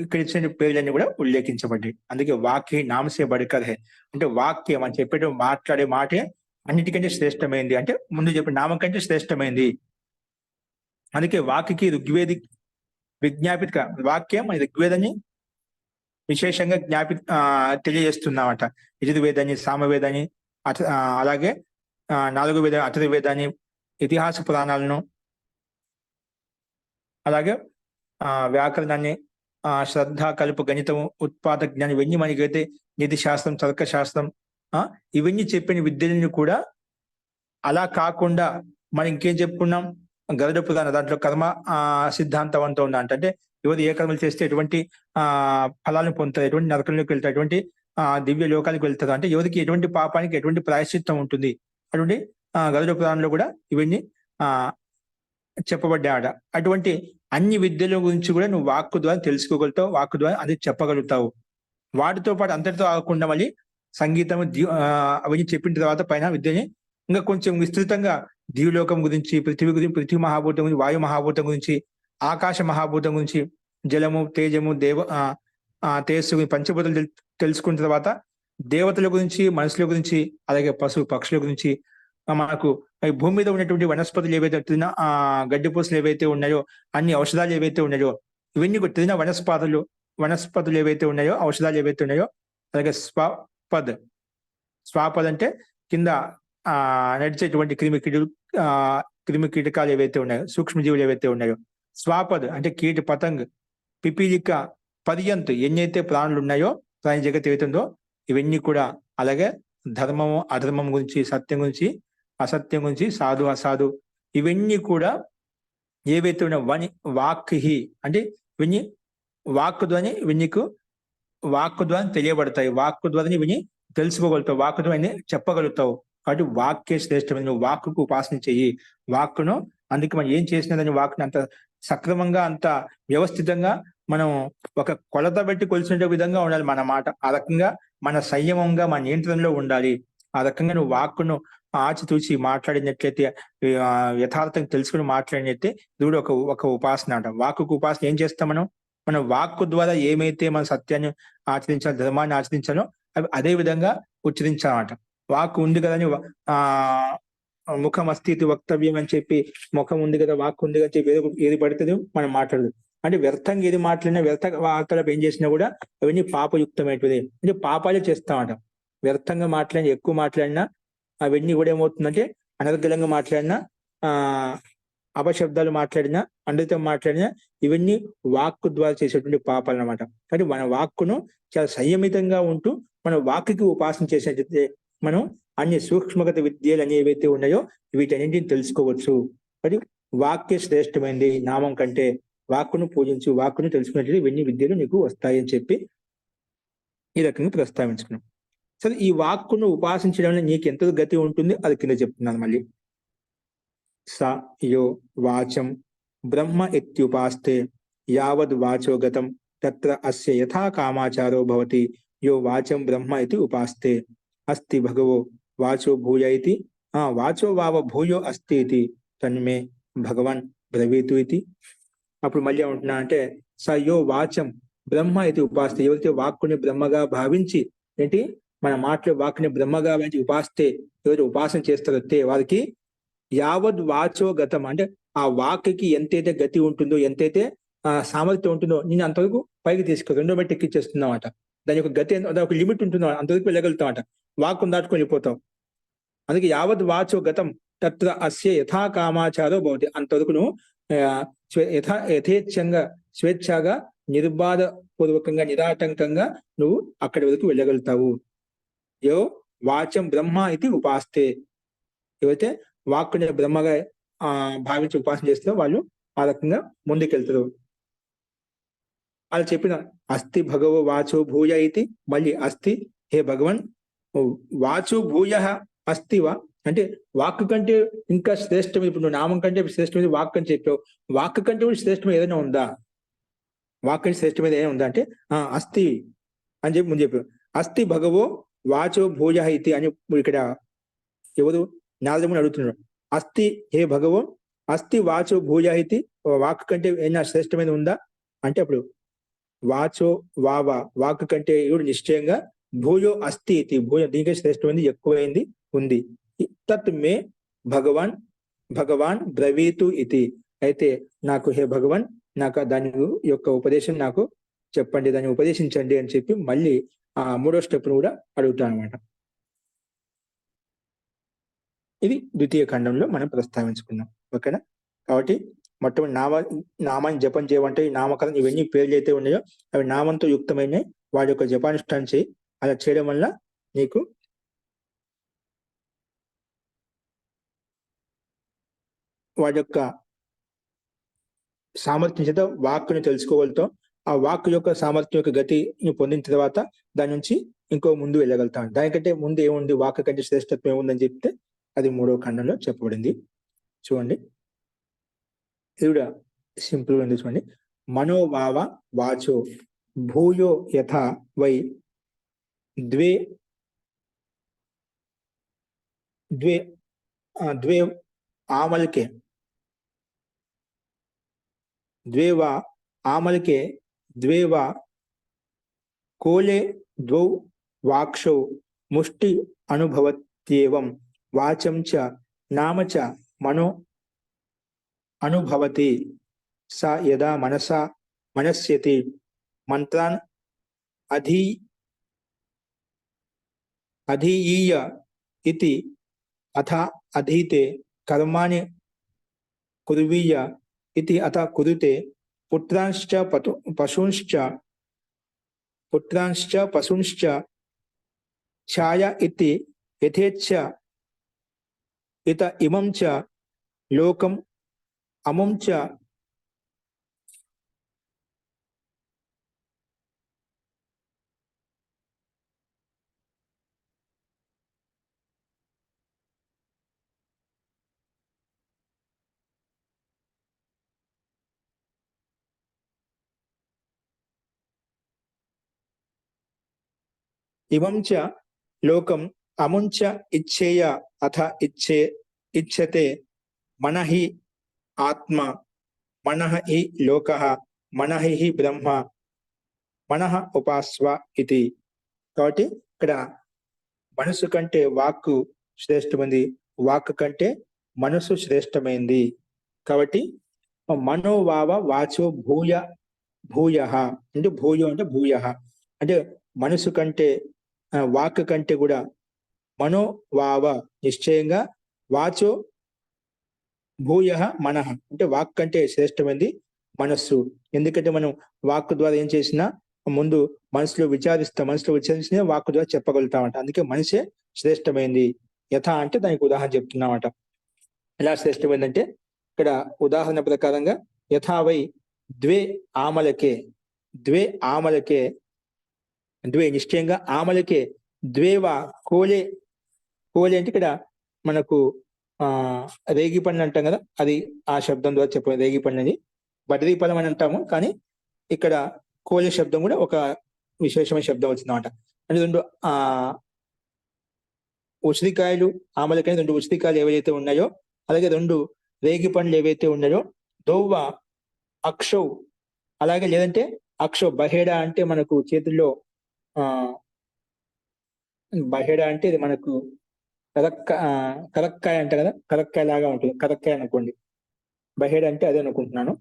ఇక్కడ ఇచ్చిన పేర్లన్నీ కూడా ఉల్లేఖించబడ్డాయి. అందుకే వాక్య నామసే బడికర్ హే అంటే వాక్యం అని చెప్పేట మాట్లాడే మాటే అన్నిటికంటే శ్రేష్టమైంది. అంటే ముందు చెప్పిన నామం కంటే శ్రేష్టమైంది. అందుకే వాక్యకి ఋగ్వేది విజ్ఞాపిత వాక్యం మన ఋగ్వేదాన్ని విశేషంగా తెలియజేస్తున్నామట. యజుర్వేదాన్ని, సామవేదాన్ని, అలాగే 4 వేద అథర్వవేదాన్ని, ఇతిహాస పురాణాలను, అలాగే వ్యాకరణాన్ని, శ్రద్ధ, కలుపు, గణితము, ఉత్పాద జ్ఞానం, ఇవన్నీ మనకైతే నీతి శాస్త్రం, తర్కశాస్త్రం ఇవన్నీ చెప్పిన విద్యలను కూడా అలా కాకుండా మనం ఇంకేం చెప్పుకున్నాం, గరుడ పురాణ దాంట్లో కర్మ సిద్ధాంతం అంతా ఉందా అంటే ఎవరు ఏ కర్మలు చేస్తే ఎటువంటి ఫలాలను పొందుతారు, ఎటువంటి నరకంలోకి వెళ్తారు, ఎటువంటి దివ్య లోకానికి వెళ్తారు, అంటే ఎవరికి ఎటువంటి పాపానికి ఎటువంటి ప్రాయశ్చిత్తం ఉంటుంది, అటువంటి గరుడ పురాణంలో కూడా ఇవన్నీ చెప్పబడ్డాడ. అటువంటి అన్ని విద్యల గురించి కూడా నువ్వు వాక్కు ద్వారా తెలుసుకోగలుగుతావు, వాక్కు ద్వారా అది చెప్పగలుగుతావు. వాటితో పాటు అంతటితో ఆగకుండా మళ్ళీ సంగీతం అవన్నీ చెప్పిన తర్వాత పైన విద్యని ఇంకా కొంచెం విస్తృతంగా దీవలోకం గురించి, పృథ్వీ మహాభూతం గురించి, వాయు మహాభూతం గురించి, ఆకాశ మహాభూతం గురించి, జలము, తేజము, తేజస్సు, పంచభూతాలు తెలుసుకున్న తర్వాత దేవతల గురించి, మనుషుల గురించి, అలాగే పశు పక్షుల గురించి, మనకు భూమి మీద ఉన్నటువంటి వనస్పతులు ఏవైతే తిన్న గడ్డిపూసలు ఏవైతే ఉన్నాయో, అన్ని ఔషధాలు ఏవైతే ఉన్నాయో, ఇవన్నీ తిన్న వనస్పతులు ఏవైతే ఉన్నాయో, ఔషధాలు ఏవైతే ఉన్నాయో, అలాగే స్వాపద్ అంటే కింద నడిచేటువంటి క్రిమి కీటకాలు ఏవైతే ఉన్నాయో, సూక్ష్మజీవులు ఏవైతే ఉన్నాయో, స్వాపద్ అంటే కీట పతంగ్, పిపీలిక పర్యంత్ ఎన్నైతే ప్రాణులు ఉన్నాయో, ప్రాణి జగత్ ఏవైతే ఉందో ఇవన్నీ కూడా, అలాగే ధర్మము అధర్మం గురించి, సత్యం గురించి అసత్యం గురించి, సాధు అసాధు, ఇవన్నీ కూడా ఏవైతే ఉన్నాయో వాక్హి అంటే ఇవన్నీ వాక్కు ద్వారా వాక్కు ద్వారా తెలియబడతాయి, వాక్కు ద్వారా ఇవన్నీ తెలుసుకోగలుగుతావు, వాక్కు ద్వారా చెప్పగలుగుతావు. కాబట్టి వాక్య శ్రేష్టమైన నువ్వు వాక్కుకు ఉపాసన చెయ్యి. వాక్కును అందుకే మనం ఏం చేసినదని వాక్కుని అంత సక్రమంగా, అంత వ్యవస్థితంగా మనం ఒక కొలత పెట్టి కొలిసిన విధంగా ఉండాలి మన మాట. ఆ రకంగా మన సంయమంగా, మన నియంత్రణలో ఉండాలి. ఆ రకంగా నువ్వు వాక్కును ఆచితూచి మాట్లాడినట్లయితే, యథార్థంగా తెలుసుకుని మాట్లాడినట్లయితే ఇది ఒక ఉపాసన అంట. వాక్కుకు ఉపాసన ఏం చేస్తాం మనం వాక్కు ద్వారా ఏమైతే మన సత్యాన్ని ఆచరించాలో, ధర్మాన్ని ఆచరించాలో అవి అదే విధంగా ఉచ్చరించాలంట. వాక్కు ఉంది కదా అని ముఖం అస్థితి వక్తవ్యం అని చెప్పి, ముఖం ఉంది కదా, వాక్కు ఉంది అని చెప్పి ఏది పడుతుందో మనం మాట్లాడదు. అంటే వ్యర్థంగా ఏది మాట్లాడినా, వ్యర్థ వార్తలు ఏం చేసినా కూడా అవన్నీ పాపయుక్తమైనది, అంటే పాపాలే చేస్తామంట. వ్యర్థంగా ఎక్కువ మాట్లాడినా అవన్నీ కూడా ఏమవుతుందంటే అనర్గళంగా మాట్లాడినా, ఆ అపశబ్దాలు మాట్లాడినా, అనృతం మాట్లాడినా ఇవన్నీ వాక్కు ద్వారా చేసేటువంటి పాపాలు అన్నమాట. కానీ మన వాక్కును చాలా సంయమితంగా ఉంటూ మన వాక్కుకి ఉపాసన చేసినట్లయితే మనం అన్ని సూక్ష్మగత విద్యలు అనేవి ఏవైతే ఉన్నాయో వీటన్నింటిని తెలుసుకోవచ్చు. మరి వాక్య శ్రేష్టమైంది నామం కంటే. వాక్కును పూజించు, వాక్కును తెలుసుకున్నట్లయితే ఇవన్నీ విద్యలు నీకు వస్తాయని చెప్పి ఈ రకంగా ప్రస్తావించుకున్నాం. సరే, ఈ వాక్కును ఉపాసించడం వల్ల నీకెంత గతి ఉంటుంది అది కింద చెప్తున్నాను మళ్ళీ. స యో వాచం బ్రహ్మ ఇత్యుపాస్తే యావద్ వాచో గతం తత్ర అస్య యథా కామాచారో భవతి యో వాచం బ్రహ్మ ఇతి ఉపాస్తే అస్తి భగవో వాచో భూయ ఇతి వాచో వావ భూయో అస్తి ఇతి తన్మే భగవాన్ బ్రవీతు ఇతి. అప్పుడు మళ్ళీ ఏమంటున్నా అంటే స యో వాచం బ్రహ్మ ఇది ఉపాస్తే, ఎవరైతే వాక్కుని బ్రహ్మగా భావించి ఏంటి మన మాటలు వాక్కుని బ్రహ్మగా భావించి ఉపాస్తే, ఎవరైతే ఉపాసన చేస్తారో వారికి యావద్ వాచో గతం అంటే ఆ వాక్కి ఎంతైతే గతి ఉంటుందో, ఎంతైతే సామర్థ్యం ఉంటుందో నేను అంతవరకు పైకి తీసుకు రెండో బట్టి ఎక్కిచ్చేస్తున్నాం అట. దాని యొక్క గతి ఒక లిమిట్ ఉంటుందో అంతవరకు వెళ్ళగలుగుతాం అట. వాక్కును దాటుకొని వెళ్ళిపోతాం. అందుకే యావద్ వాచో గతం తత్ర అస్య యథా కామాచారో భవతి. అంతవరకును యథేచ్ఛంగా స్వేచ్ఛగా నిర్బాధ పూర్వకంగా నిరాటంకంగా నువ్వు అక్కడి వరకు వెళ్ళగలుగుతావు. యో వాచం బ్రహ్మ ఇది ఉపాస్తే, ఎవరైతే వాక్కుని బ్రహ్మగా భావించి ఉపాసన చేస్తారో వాళ్ళు ఆ రకంగా ముందుకెళ్తారు. అలా చెప్పిన అస్థి భగవో వాచో భూయ ఇది, మళ్ళీ అస్థి హే భగవన్ వాచో భూయ అస్థివా అంటే వాక్కు కంటే ఇంకా శ్రేష్టం. ఇప్పుడు నువ్వు నామం కంటే శ్రేష్టమైనది వాక్ అని చెప్పావు. వాక్కు కంటే కూడా శ్రేష్టం ఏదైనా ఉందా? వాక్ కంటే శ్రేష్టమైనది ఏదైనా ఉందా అంటే అస్థి అని చెప్పి ముందు చెప్పావు. అస్థి భగవో వాచో భూయ ఇది అని ఇక్కడ ఎవరు నారదముని అడుగుతున్నాడు. అస్థి హే భగవో అస్థి వాచో భూయ ఇది, వాక్ కంటే ఏమైనా శ్రేష్టమైనది ఉందా అంటే అప్పుడు వాచో వావ వాక్ కంటే ఎవడు నిశ్చయంగా భూయో అస్థి ఇది, భూయ దీనికంటే శ్రేష్టమైనది ఎక్కువైంది ఉంది. తత్ మే భగవాన్ బ్రవీతు ఇది, అయితే నాకు హే భగవాన్ నాకు దాని యొక్క ఉపదేశం నాకు చెప్పండి, దాన్ని ఉపదేశించండి అని చెప్పి మళ్ళీ ఆ మూడో స్టెప్ కూడా అడుగుతాను అనమాట. ఇది ద్వితీయ ఖండంలో మనం ప్రస్తావించుకున్నాం. ఓకేనా? కాబట్టి మొట్టమొదటి నామాన్ని జపం చేయమంటే ఈ నామకరణం ఇవన్నీ పేర్లు అయితే ఉన్నాయో అవి నామంతో యుక్తమైనవి. వాడి యొక్క జపానుష్ఠానం చేయి. అలా చేయడం వల్ల నీకు వాడి యొక్క సామర్థ్యం చేత వాక్కుని తెలుసుకోగలుగుతాం. ఆ వాక్కు యొక్క సామర్థ్యం యొక్క గతిని పొందిన తర్వాత దాని నుంచి ఇంకో ముందు వెళ్ళగలుగుతాం. దానికంటే ముందు ఏముంది, వాక్కు కంటే శ్రేష్టత్వం ఏముందని చెప్తే అది మూడవ ఖండంలో చెప్పబడింది. చూడండి, ఇది కూడా సింపుల్ గా చూడండి. మనోభావ వాచో భూయో యథా వై ద్వే ద్వే ద్వే ఆమల్కే द्वेवा आमलके द्वेवा कोले द्वौ वाक्षौ मुष्टि अनुभवत्येवं वाचं च नाम च मनो अनुभवति सा यदा मनसा मनस्यति मंत्रान् अधीयीय इति अथ अधीते कर्माणि कुर्वीय इति अथ कुरुते पुत्रांश्च पशूंश्च छाया इति यथेच्छ इत इमं च लोकम् अमुं च इमं च लोकम् अमुं च इच्छेय अथ इच्छते मनः हि आत्मा मनः हि लोकः मनः हि ब्रह्म మనః ఉపాస్వ ఇది. కాబట్టి ఇక్కడ మనసు కంటే వాక్కు శ్రేష్టమైంది, వాక్కు కంటే మనసు శ్రేష్టమైంది. కాబట్టి మనోవావ వాచో భూయ అంటే భూయో అంటే భూయ అంటే మనసు కంటే వాక్కు కంటే కూడా మనో వావ నిశ్చయంగా, వాచో భూయ మనః అంటే వాక్ అంటే శ్రేష్టమైంది మనస్సు. ఎందుకంటే మనం వాక్ ద్వారా ఏం చేసినా ముందు మనసులో విచారిస్తే వాక్ ద్వారా చెప్పగలుగుతామంట. అందుకే మనిషే శ్రేష్టమైంది. యథ అంటే దానికి ఉదాహరణ చెప్తున్నామట. ఎలా శ్రేష్టమైందంటే ఇక్కడ ఉదాహరణ ప్రకారంగా యథా వై ద్వే ఆమలకే, ద్వే ఆమలకే, ద్వే నిశ్చయంగా, ఆమలకే ద్వేవా కోలే, కోలే అంటే ఇక్కడ మనకు రేగి పండు అంటాం కదా, అది ఆ శబ్దం ద్వారా చెప్పాలి. రేగి పండు అని బదరీ ఫలం అని అంటాము, కానీ ఇక్కడ కోలే శబ్దం కూడా ఒక విశేషమైన శబ్దం వచ్చిందన్నమాట. అంటే రెండు ఉసిరికాయలు, ఆమలకాయ రెండు ఉసిరికాయలు ఏవైతే ఉన్నాయో, అలాగే రెండు రేగి పండ్లు ఏవైతే ఉన్నాయో, దోవ్వ అక్షౌ, అలాగే లేదంటే అక్షౌ బహేడా అంటే మనకు చేతుల్లో బహేడా అంటే ఇది మనకు కరక్కాయ అంట కదా, కరక్కాయ లాగా ఉంటుంది, కరక్కాయ అనుకోండి. బహేడ అంటే అదే అనుకుంటున్నాను.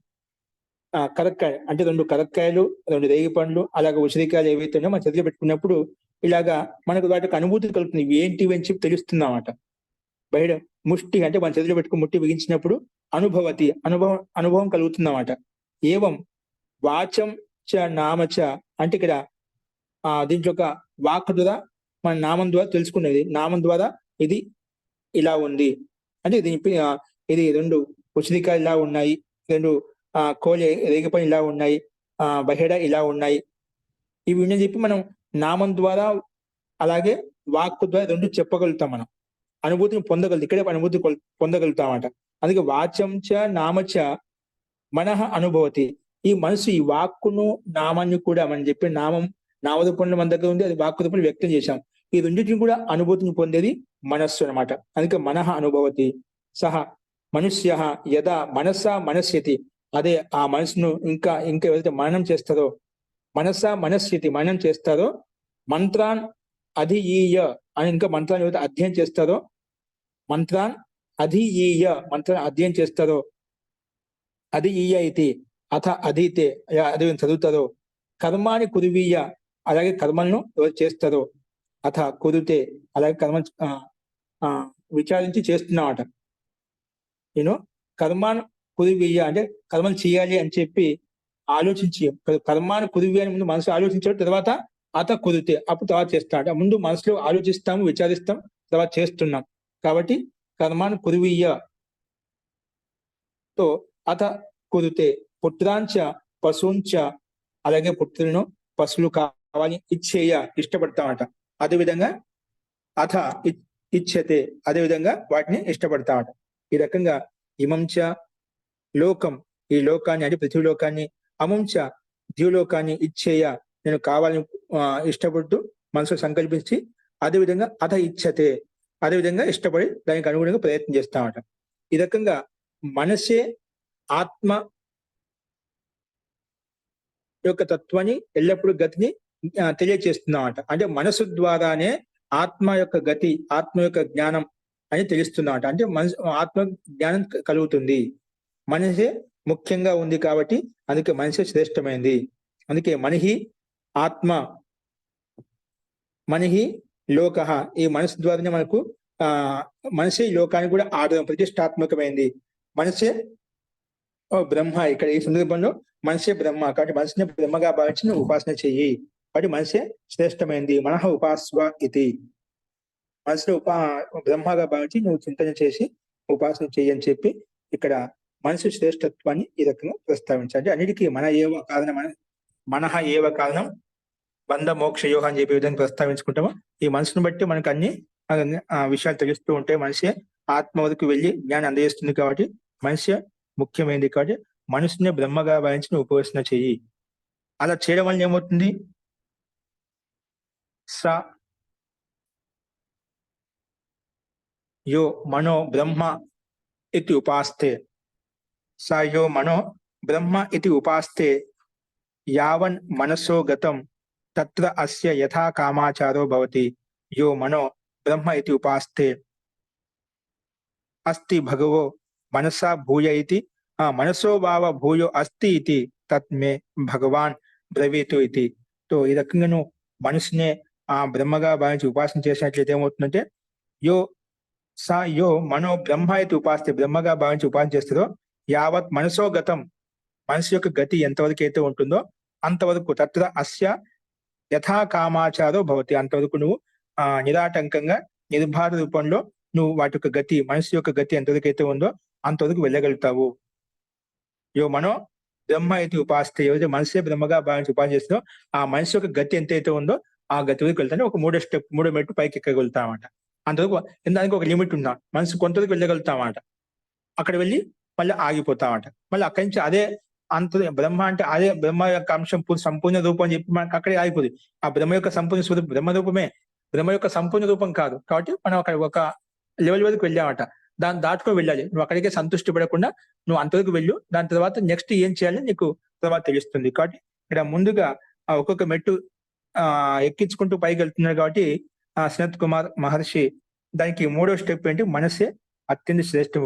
కరక్కాయ అంటే రెండు కరక్కాయలు, రెండు రేగి పండ్లు, అలాగే ఉసిరికాయలు ఏవైతే ఉన్నాయో మన చేతిలో పెట్టుకున్నప్పుడు ఇలాగా మనకు వాటికి అనుభూతి కలుగుతుంది. ఇవి ఏంటివి అని చెప్పి తెలుస్తుంది అన్నమాట. బయట ముష్టి అంటే మన చేతిలో పెట్టుకుని ముట్టి బిగించినప్పుడు అనుభవం కలుగుతుంది అన్నమాట. ఏవం వాచం చ నామచ అంటే ఇక్కడ దీంట్లో ఒక వాక్ ద్వారా మన నామం ద్వారా తెలుసుకునేది, నామం ద్వారా ఇది ఇలా ఉంది అంటే ఇది రెండు ఉసిరికాయలు ఇలా ఉన్నాయి, రెండు కోలే రేగిపని ఇలా ఉన్నాయి, బహేడ ఇలా ఉన్నాయి, ఇవి అని చెప్పి మనం నామం ద్వారా అలాగే వాక్కు ద్వారా రెండు చెప్పగలుగుతాం. మనం అనుభూతిని పొందగలుగుతాం, ఇక్కడే అనుభూతి పొందగలుగుతామట. అందుకే వాచంచ నామచ మనః అనుభవతి. ఈ మనసు ఈ వాక్కును నామాన్ని కూడా మనం చెప్పే నామరూపంలో మన దగ్గర ఉంది, అది వాక్కు రూపంలో వ్యక్తం చేశాం. ఈ రెండింటిని కూడా అనుభూతిని పొందేది మనస్సు అనమాట. అందుకే మనః అనుభవతి. సహ మనుష్య యదా మనసా మనస్యతి, అదే ఆ మనసును ఇంకా ఎవరైతే మననం చేస్తారో, మననం చేస్తారో, మంత్రాన్ అధియీయ అని ఇంకా మంత్రాన్ని ఎవరైతే అధ్యయనం చేస్తారో, మంత్రాన్ని అధ్యయనం చేస్తారో, అధియీయ ఇది అథ అధీతే అది చదువుతారో, కర్మాని కురువీయ అలాగే కర్మలను ఎవరు చేస్తారో, అథ కుదితే అలాగే కర్మ విచారించి చేస్తున్నామట. నేను కర్మాను కుదివీయ అంటే కర్మలు చేయాలి అని చెప్పి ఆలోచించి, కర్మాను కుదివీయ అని ముందు మనసు ఆలోచించాడు, తర్వాత అత కుదితే అప్పుడు తర్వాత చేస్తాడు. ముందు మనసులో ఆలోచిస్తాము, విచారిస్తాం, తర్వాత చేస్తున్నాం. కాబట్టి కర్మాను కుదివీయ తో అత కుదితే పుత్రాంచ పశుంచ అలాగే పుత్రులను పశువులు కావాలి ఇచ్చేయ ఇష్టపడతామట. అదేవిధంగా అథ ఇచ్చతే అదేవిధంగా వాటిని ఇష్టపడతామట. ఈ రకంగా ఇమంచ లోకం ఈ లోకాన్ని అంటే పృథ్వీలోకాన్ని, అమంచ ద్యులోకాన్ని ఇచ్చేయ నేను కావాలని ఇష్టపడుతూ మనసు సంకల్పించి, అదేవిధంగా అథ ఇచ్చతే అదేవిధంగా ఇష్టపడి దానికి అనుగుణంగా ప్రయత్నం చేస్తామట. ఈ రకంగా మనసే ఆత్మ యొక్క తత్వాన్ని ఎల్లప్పుడూ గతిని తెలియచేస్తున్నామట. అంటే మనసు ద్వారానే ఆత్మ యొక్క గతి, ఆత్మ యొక్క జ్ఞానం అని తెలుస్తున్నామట. అంటే ఆత్మ జ్ఞానం కలుగుతుంది. మనసే ముఖ్యంగా ఉంది కాబట్టి అందుకే మనసే శ్రేష్టమైంది. అందుకే మనిహి ఆత్మ, మనిహి లోక, ఈ మనసు ద్వారానే మనకు మనసే ఈ లోకానికి కూడా ఆధారం, ప్రతిష్టాత్మకమైంది. మనసే బ్రహ్మ. ఇక్కడ ఈ సందర్భంలో మనసే బ్రహ్మ కాబట్టి మనసుని బ్రహ్మగా భావించి నువ్వు ఉపాసన చెయ్యి. కాబట్టి మనసే శ్రేష్టమైంది. మనః ఉపాస్వ ఇది, మనసులో బ్రహ్మగా భావించి నువ్వు చింతన చేసి ఉపాసన చెయ్యి అని చెప్పి ఇక్కడ మనసు శ్రేష్టత్వాన్ని ఈ రకంగా ప్రస్తావించాలి. అన్నిటికీ మనః ఏవ కారణం బంధ మోక్షయోగ అని చెప్పే విధంగా ప్రస్తావించుకుంటాము. ఈ మనసును బట్టి మనకు అన్ని విషయాలు తెలుస్తూ ఉంటాయి. మనిషి ఆత్మ వరకు వెళ్ళి జ్ఞానం అందజేస్తుంది కాబట్టి మనిషి ముఖ్యమైనది. కాబట్టి మనసుని బ్రహ్మగా భావించి నువ్వు ఉపాసన చెయ్యి. అలా చేయడం వల్ల ఏమవుతుంది? స యో మనో బ్రహ్మ ఇది ఉపాస్తే, స యో మనో బ్రహ్మ ఇది ఉపాస్తే యావన్ మనసో గతం తత్ర అస్య యథా కామాచారో భవతి. యో మనో బ్రహ్మ ఇది ఉపాస్తే అస్తి భగవో మనసా భూయ ఇది మనసో భావ భూయో అస్తి ఇది తత్మే భగవాన్ బ్రవీతు ఇది. తో ఈ రకంగా నువ్వు మనసునే బ్రహ్మగా భావించి ఉపాసన చేసినట్లయితే ఏమవుతుందంటే యో సా యో మనో బ్రహ్మ అయితే ఉపాస్తే, బ్రహ్మగా భావించి ఉపాసన చేస్తుందో, యావత్ మనసో గతం, మనసు యొక్క గతి ఎంతవరకు అయితే ఉంటుందో అంతవరకు తత్ర అస్య యథా కామాచారో భవతి, అంతవరకు నువ్వు నిరాటంకంగా నిర్భార రూపంలో నువ్వు వాటి యొక్క గతి, మనసు యొక్క గతి ఎంతవరకు అయితే ఉందో అంతవరకు వెళ్ళగలుగుతావు. యో మనో బ్రహ్మ అయితే ఉపాస్తే, ఏదైతే మనసే బ్రహ్మగా భావించి ఉపాసన చేస్తుందో ఆ మనసు యొక్క గతి ఎంతైతే ఉందో ఆ గతి వరకు వెళ్తానే ఒక మూడో మెట్టు పైకి ఎక్కగలుగుతామట. అంతవరకు దానికి ఒక లిమిట్ ఉందా, మనసు కొంతవరకు వెళ్ళగలుగుతామట, అక్కడ వెళ్ళి మళ్ళీ ఆగిపోతామట. మళ్ళీ అక్కడి నుంచి అదే అంత బ్రహ్మ అంటే అదే బ్రహ్మ యొక్క అంశం సంపూర్ణ రూపం అని చెప్పి మనకి అక్కడే ఆగిపోతుంది. ఆ బ్రహ్మ యొక్క సంపూర్ణ స్వరూపం బ్రహ్మ రూపమే, బ్రహ్మ యొక్క సంపూర్ణ రూపం కాదు. కాబట్టి మనం అక్కడ ఒక లెవెల్ వరకు వెళ్ళామట, దాన్ని దాటుకొని వెళ్ళాలి. నువ్వు అక్కడికే సంతృష్టి పడకుండా నువ్వు అంతవరకు వెళ్ళు, దాని తర్వాత నెక్స్ట్ ఏం చేయాలని నీకు తర్వాత తెలుస్తుంది. కాబట్టి ఇక్కడ ముందుగా ఆ ఒక్కొక్క మెట్టు ఎక్కించుకుంటూ పైకి వెళ్తున్నారు. కాబట్టి సనత్ కుమార్ మహర్షి దానికి మూడో స్టెప్ ఏంటి, మనసే అత్యంత శ్రేష్టం.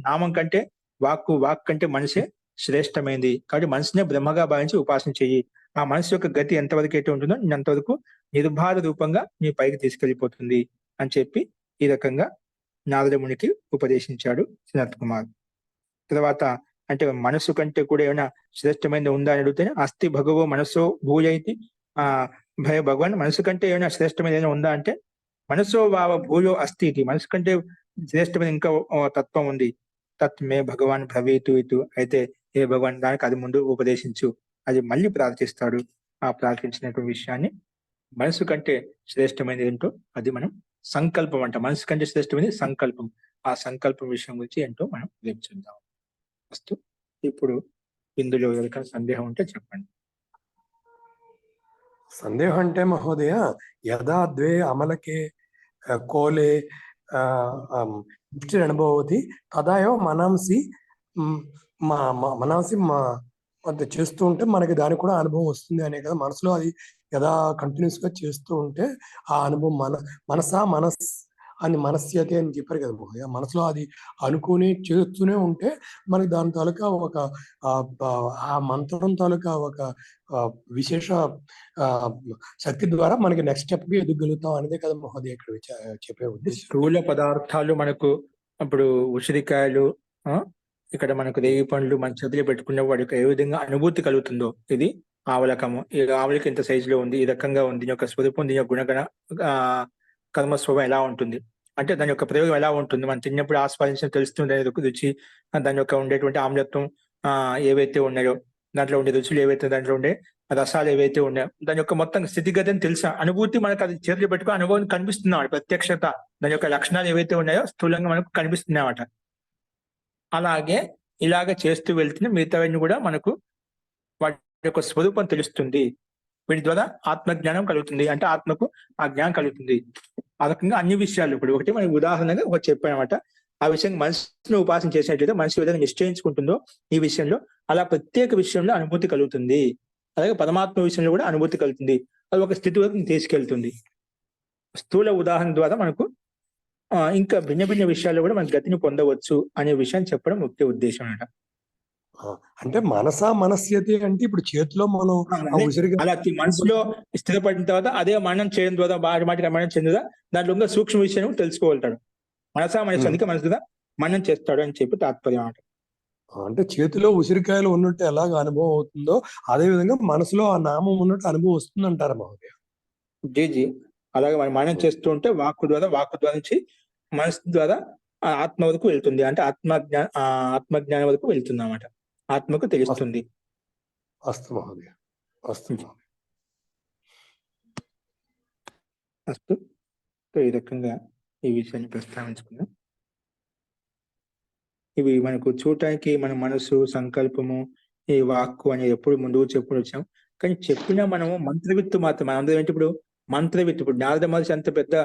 నామం కంటే వాక్ కంటే మనసే శ్రేష్టమైంది. కాబట్టి మనసునే బ్రహ్మగా భావించి ఉపాసన చెయ్యి. ఆ మనసు యొక్క గతి ఎంతవరకు అయితే ఉంటుందో అంతవరకు నిర్భార రూపంగా నీ పైకి తీసుకెళ్లిపోతుంది అని చెప్పి ఈ రకంగా నారద మునికి ఉపదేశించాడు సనత్ కుమార్. తర్వాత అంటే మనసు కంటే కూడా ఏమైనా శ్రేష్టమైనది ఉందా అని అడిగితే, అస్థి భగవో మనసో భూయైతి భయ భగవాన్, మనసు కంటే ఏమైనా శ్రేష్టమైన ఏమైనా ఉందా అంటే, మనసో వావ భూయో అస్థి ఇది, మనసు కంటే శ్రేష్టమైన ఇంకా తత్వం ఉంది. తత్ మే భగవాన్ భవేతు ఇతు, అయితే ఏ భగవాన్ దానికి అది ముందు ఉపదేశించు, అది మళ్ళీ ప్రార్థిస్తాడు. ఆ ప్రార్థించినటువంటి విషయాన్ని మనసు కంటే శ్రేష్టమైనది ఏంటో అది మనం సంకల్పం అంట. మనసు కంటే శ్రేష్టమైనది సంకల్పం. ఆ సంకల్పం విషయం గురించి ఏంటో మనం రేపు చూద్దాం. ఫస్ట్ ఇప్పుడు ఇందులో ఎవరికైనా సందేహం ఉంటే చెప్పండి. సందేహం అంటే మహోదయ, యదా ద్వే అమలకే కోలే దృష్టి అనుభవతి తదా ఏవ మనాంసి మనాంసి చేస్తూ ఉంటే మనకి దానికి కూడా అనుభవం వస్తుంది అనే కదా. మనసులో అది యదా కంటిన్యూస్ గా చేస్తూ ఉంటే ఆ అనుభవం మనస్ అని మనస్యతే అని చెప్పారు కదా మహోదయ. మనసులో అది అనుకుని చేస్తూనే ఉంటే మనకి దాని తాలూకా ఒక ఆ మంత్రం తాలూకా ఒక విశేష శక్తి ద్వారా మనకి నెక్స్ట్ స్టెప్ కి ఎదుగలుగుతాం అనేదే కదా మహోదయ ఇక్కడ చెప్పే ఉద్దేశం. స్థూల పదార్థాలు మనకు ఇప్పుడు ఉసిరికాయలు, ఇక్కడ మనకు రేగి పండ్లు మన చేతిలో పెట్టుకున్న వాడికి ఏ విధంగా అనుభూతి కలుగుతుందో, ఇది ఆవలకము, ఈ ఆవలకి ఇంత సైజులో ఉంది, ఈ రకంగా ఉంది, దీని యొక్క స్వరూపం, దీని యొక్క గుణగణ కర్మస్వభావం ఎలా ఉంటుంది అంటే దాని యొక్క ప్రయోగం ఎలా ఉంటుంది, మనం తిన్నప్పుడు ఆస్వాదించిన తెలుస్తుంది అనేది రుచి, దాని యొక్క ఉండేటువంటి ఆమ్లత్వం ఏవైతే ఉన్నాయో, దాంట్లో ఉండే రుచులు ఏవైతే, దాంట్లో ఉండే రసాలు ఏవైతే ఉన్నాయో, దాని యొక్క మొత్తం స్థితిగతిని తెలుసా అనుభూతి మనకు అది చేతులు పెట్టుకుని అనుభవం కనిపిస్తున్నాడు. ప్రత్యక్షత, దాని యొక్క లక్షణాలు ఏవైతే ఉన్నాయో స్థూలంగా మనకు కనిపిస్తున్నాయట. అలాగే ఇలాగ చేస్తూ వెళ్తున్న మిగతావన్నీ కూడా మనకు వాటి యొక్క స్వరూపం తెలుస్తుంది. వీటి ద్వారా ఆత్మజ్ఞానం కలుగుతుంది, అంటే ఆత్మకు ఆ జ్ఞానం కలుగుతుంది. ఆ రకంగా అన్ని విషయాలు ఇప్పుడు ఒకటి మనకి ఉదాహరణగా ఒకటి చెప్పానమాట. ఆ విషయంగా మనసును ఉపాసన చేసినట్లయితే మనసు విధంగా నిశ్చయించుకుంటుందో ఈ విషయంలో, అలా ప్రత్యేక విషయంలో అనుభూతి కలుగుతుంది. అలాగే పరమాత్మ విషయంలో కూడా అనుభూతి కలుగుతుంది. అది ఒక స్థితి వరకు తీసుకెళ్తుంది. స్థూల ఉదాహరణ ద్వారా మనకు ఇంకా భిన్న భిన్న విషయాల్లో కూడా మన గతిని పొందవచ్చు అనే విషయాన్ని చెప్పడం ముఖ్య ఉద్దేశం అన్నమాట. అంటే మనస్యతి అంటే ఇప్పుడు చేతిలో మనం అలా మనసులో స్థిరపడిన తర్వాత అదే మననం చేయడం ద్వారా మాటికి మనం చెందుదా దాంట్లో ఇంకా సూక్ష్మ విషయం తెలుసుకోగలుగుతాడు. మనసు అందుకే మనసుగా మనం చేస్తాడు అని చెప్పి తాత్పర్యం అన్నమాట. అంటే చేతిలో ఉసిరికాయలు ఉన్నట్టు ఎలాగ అనుభవం అవుతుందో అదే విధంగా మనసులో ఆ నామం ఉన్నట్టు అనుభవం వస్తుంది అంటారు మహోదయ. జీ అలాగే మనం చేస్తూ ఉంటే వాక్కు ద్వారా నుంచి మనసు ద్వారా ఆత్మ వరకు వెళ్తుంది. అంటే ఆత్మజ్ఞానం వరకు వెళ్తుంది అన్నమాట. ఆత్మకు తెలుస్తుంది. అస్తు మహోదయ, అస్తు. ఈ రకంగా ఈ విషయాన్ని ప్రస్తావించుకున్నాం. ఇవి మనకు చూడటానికి మన మనసు, సంకల్పము, ఈ వాక్కు అనేది ఎప్పుడు ముందుకు చెప్పుకుని వచ్చాం. కానీ చెప్పినా మనము మంత్రవిత్తు మాత్రం అందరం ఏంటి ఇప్పుడు మంత్రవిత్తు. ఇప్పుడు నారద మహర్షి అంత పెద్ద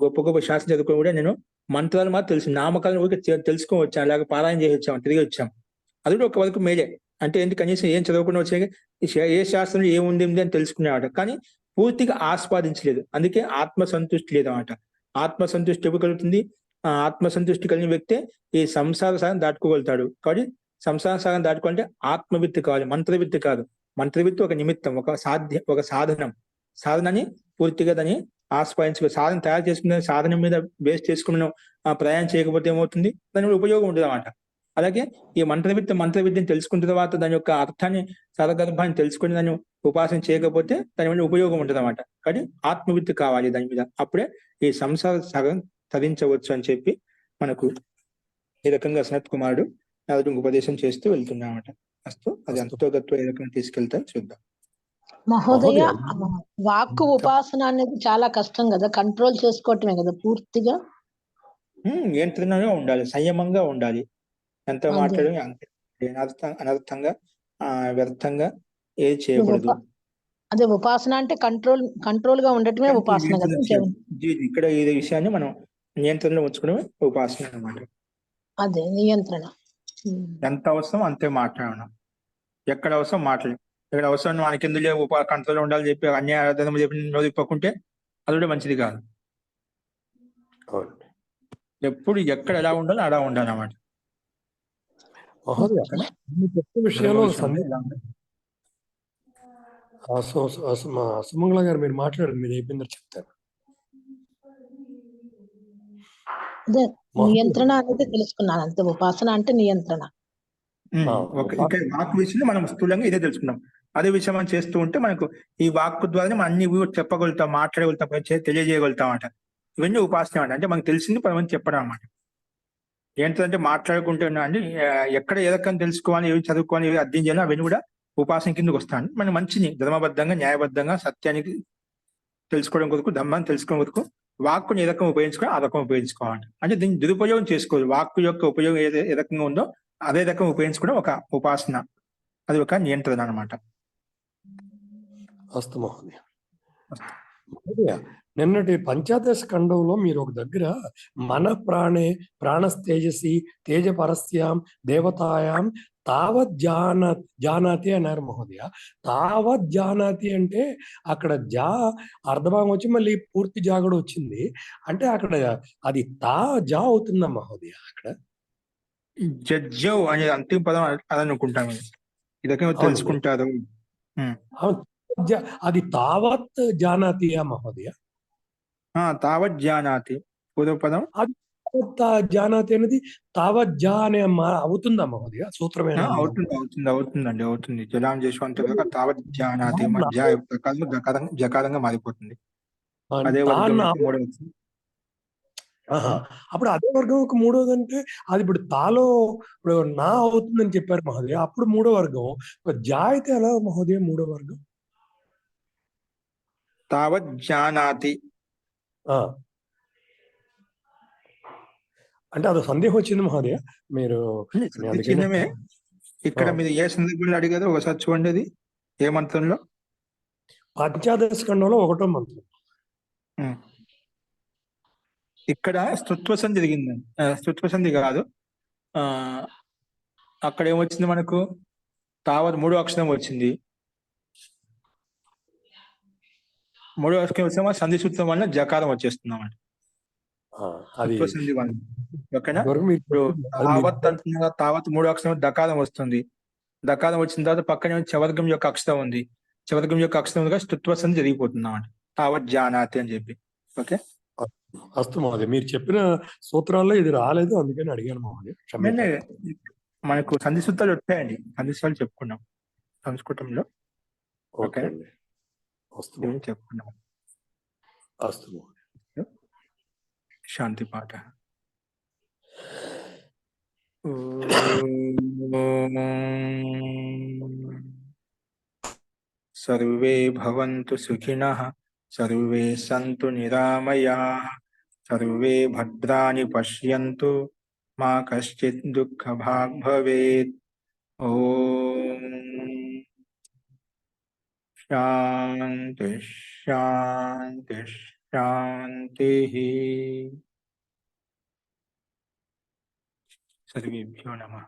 గొప్ప గొప్ప శాస్త్రం చదువుకొని కూడా నేను మంత్రాలు మాత్రం తెలుసు, నామకాలను ఊరికి తెలుసుకొని వచ్చాం, అలాగే పారాయణ చేసి వచ్చాం, తిరిగి వచ్చాం. అది కూడా ఒక వరకు మేలే. అంటే ఎందుకు కనీసం ఏం చదవకుండా వచ్చే ఏ శాస్త్రంలో ఏముంది అని తెలుసుకునేవాడు, కానీ పూర్తిగా ఆస్వాదించలేదు. అందుకే ఆత్మ సంతృష్టి లేదన్నమాట. ఆత్మ సంతృష్టి ఎప్పుడు కలుగుతుంది? ఆత్మ సంతృష్టి కలిగిన వ్యక్తే ఈ సంసార సాగం దాటుకోగలుగుతాడు. కాబట్టి సంసార సాగం దాటుకోవాలంటే ఆత్మవిత్తు కావాలి, మంత్రవిత్తు కాదు. మంత్రవిత్తు ఒక నిమిత్తం, ఒక సాధనం. సాధనని పూర్తిగా దాన్ని ఆస్వాదించుకో సాధన తయారు చేసుకునే సాధన మీద బేస్ చేసుకుని మనం ప్రయాణం చేయకపోతే ఏమవుతుంది, దాని మీద ఉపయోగం ఉండదు అన్నమాట. అలాగే ఈ మంత్ర విద్యను తెలుసుకున్న తర్వాత దాని యొక్క అర్థాన్ని సరగర్భాన్ని తెలుసుకుని దాన్ని ఉపాసన చేయకపోతే దాని మీద ఉపయోగం ఉంటుంది అన్నమాట. కానీ ఆత్మవిద్య కావాలి దాని మీద, అప్పుడే ఈ సంసార సగం తరించవచ్చు అని చెప్పి మనకు ఈ రకంగా సనత్ కుమారుడు నారదునికి ఉపదేశం చేస్తూ వెళ్తున్నామట. అస్తు అది అంతోగత్వ ఏ రకంగా తీసుకెళ్తా చూద్దాం. మహోదయ, వాక్కు ఉపాసన అనేది చాలా కష్టం కదా, కంట్రోల్ చేసుకోవటమే కదా పూర్తిగా. నియంత్రణగా ఉండాలి, సంయమంగా ఉండాలి. ఎంత అదే. మాట్లాడమే అంతే, అనర్థంగా వ్యర్థంగా ఏది చేయకూడదు. అదే ఉపాసన అంటే కంట్రోల్ గా ఉండటమే ఉపాసన కదా. ఇక్కడ ఈ విషయాన్ని మనం నియంత్రణలో ఉంచుకోవడమే ఉపాసన అన్నమాట. అదే నియంత్రణ. ఎంత అవసరం అంతే మాట్లాడడం, ఎక్కడ అవసరం మాట్లాడడం. ఇక్కడ అవసరం మనకి ఎందుకు లేవు కంట్రోల్ ఉండాలని చెప్పి అన్యాయ ఆరాధన చెప్పి నోదిప్పకుంటే అది కూడా మంచిది కాదు. ఎప్పుడు ఎక్కడ ఎలా ఉండాలో అలా ఉండాలి అన్నమాట. విషయంలో సుమంగళ గారు మీరు మాట్లాడండి, మీరు అయిపోయిందో చెప్తారు. అదే నియంత్రణ అనేది తెలుసుకున్నాను అంతే, ఉపాసన అంటే నియంత్రణ. ఇక్కడ వాక్ విషయంలో మనం స్థూలంగా ఇదే తెలుసుకున్నాం. అదే విషయం మనం చేస్తూ ఉంటే మనకు ఈ వాక్ ద్వారా మనం అన్ని చెప్పగలుగుతాం, మాట్లాడగలుగుతాం, తెలియజేయగలుగుతాం అన్నమాట. ఇవన్నీ ఉపాసన అంటే మనకు తెలిసింది 10 మంది చెప్పడం అన్నమాట. ఏంటంటే మాట్లాడుకుంటున్నా అంటే ఎక్కడ ఏ రకంగా తెలుసుకోవాలి, ఏవి చదువుకోవాలి, ఏవి అర్థం చేయాలి, అవన్నీ కూడా ఉపాసన కిందకు వస్తాను. మనం మంచిని ధర్మబద్ధంగా న్యాయబద్ధంగా సత్యానికి తెలుసుకోవడం కొరకు, ధర్మాన్ని తెలుసుకోవడం కొరకు వాక్కుని ఏ రకం ఉపయోగించుకోవాలి ఆ రకం ఉపయోగించుకోవాలి. అంటే దీన్ని దురుపయోగం చేసుకోవాలి. వాక్కు యొక్క ఉపయోగం ఏ రకంగా ఉందో అదే రకం ఉపయోగించుకోవడం ఒక ఉపాసన, అది ఒక నియంత్రణ అనమాట. అస్తు మహోదయ. నిన్నటి పంచాదశ ఖండంలో మీరు ఒక దగ్గర మన ప్రాణే ప్రాణస్తేజసి తేజ పరస్యాం దేవతాయాం తావత్ జానాతి అన్నారు మహోదయ. తావత్ జానాతి అంటే అక్కడ అర్ధభాగం వచ్చి మళ్ళీ పూర్తి జా కూడా వచ్చింది. అంటే అక్కడ అది జా అవుతుందా మహోదయ? అక్కడ జడ్జవ్ అనే అంతిమ పదం అని అనుకుంటాం. ఇదొక తెలుసుకుంటారు. అది తావత్ జానాతియా మహోదయ? తావత్ జానాతి పూర్వపదం. అది జానాతి అనేది తావత్ జా అనే అవుతుందా మహోదయ? సూత్రమేనా? అవుతుందండి, అవుతుంది. జలాం చేసేంత తావత్ జానాతి జకారంగా మారిపోతుంది. అదే వర్గం మూడవది. అప్పుడు అదే వర్గం ఒక మూడోది అంటే అది ఇప్పుడు తాలో ఇప్పుడు నా అవుతుందని చెప్పారు మహోదయ. అప్పుడు మూడో వర్గం జా అయితే ఎలా మహోదయ మూడో వర్గం? తావత్ జానాతి అంటే అది సందేహం వచ్చింది మహోదయ. మీరు చిహ్నమే ఇక్కడ మీరు ఏ సందర్భంలో అడిగారో ఒకసారి చూడండి. అది ఏ మంత్రంలో? పంచాదశ ఖండంలో 1వ మంత్రం. ఇక్కడ స్తుత్వ సంధి జరిగిందండి. స్తుత్వ సంధి కాదు, అక్కడ ఏమొచ్చింది మనకు? తావత్ 3వ అక్షరం వచ్చింది. 3వ అక్షరం వచ్చిన సంధి సూత్రం వల్ల జకారం వచ్చేస్తున్నాం. సంధి వల్ల ఓకేనా. ఇప్పుడు తావత్ అంటున్నా, తావత్ 3వ అక్షరం దకారం వస్తుంది. దకారం వచ్చిన తర్వాత పక్కనే చవర్గం యొక్క అక్షరం ఉంది. చవర్గం యొక్క అక్షరం స్తుత్వ సంధి జరిగిపోతున్నాం. తావత్ జానాతి అని చెప్పి. ఓకే, అస్తు మహోదయ. మీరు చెప్పిన సూత్రాల్లో ఇది రాలేదు, అందుకని అడిగాను మహోదయ. మనకు సంధి సూత్రాలు వచ్చాయండి, సంధి సూత్రాలు చెప్పుకున్నాం సంస్కృతంలో. ఓకే, చెప్పుకున్నాం. అస్తు మహోదయ. శాంతి పాఠ. సర్వే భవంతు సుఖినః, సర్వే సంతు నిరామయాః, సర్వే భద్రాణి పశ్యంతు, మా కశ్చిత్ దుఃఖభాగ్ భవేత్. ఓం శాంతి శాంతి శాంతి. సర్వేభ్యో నమః.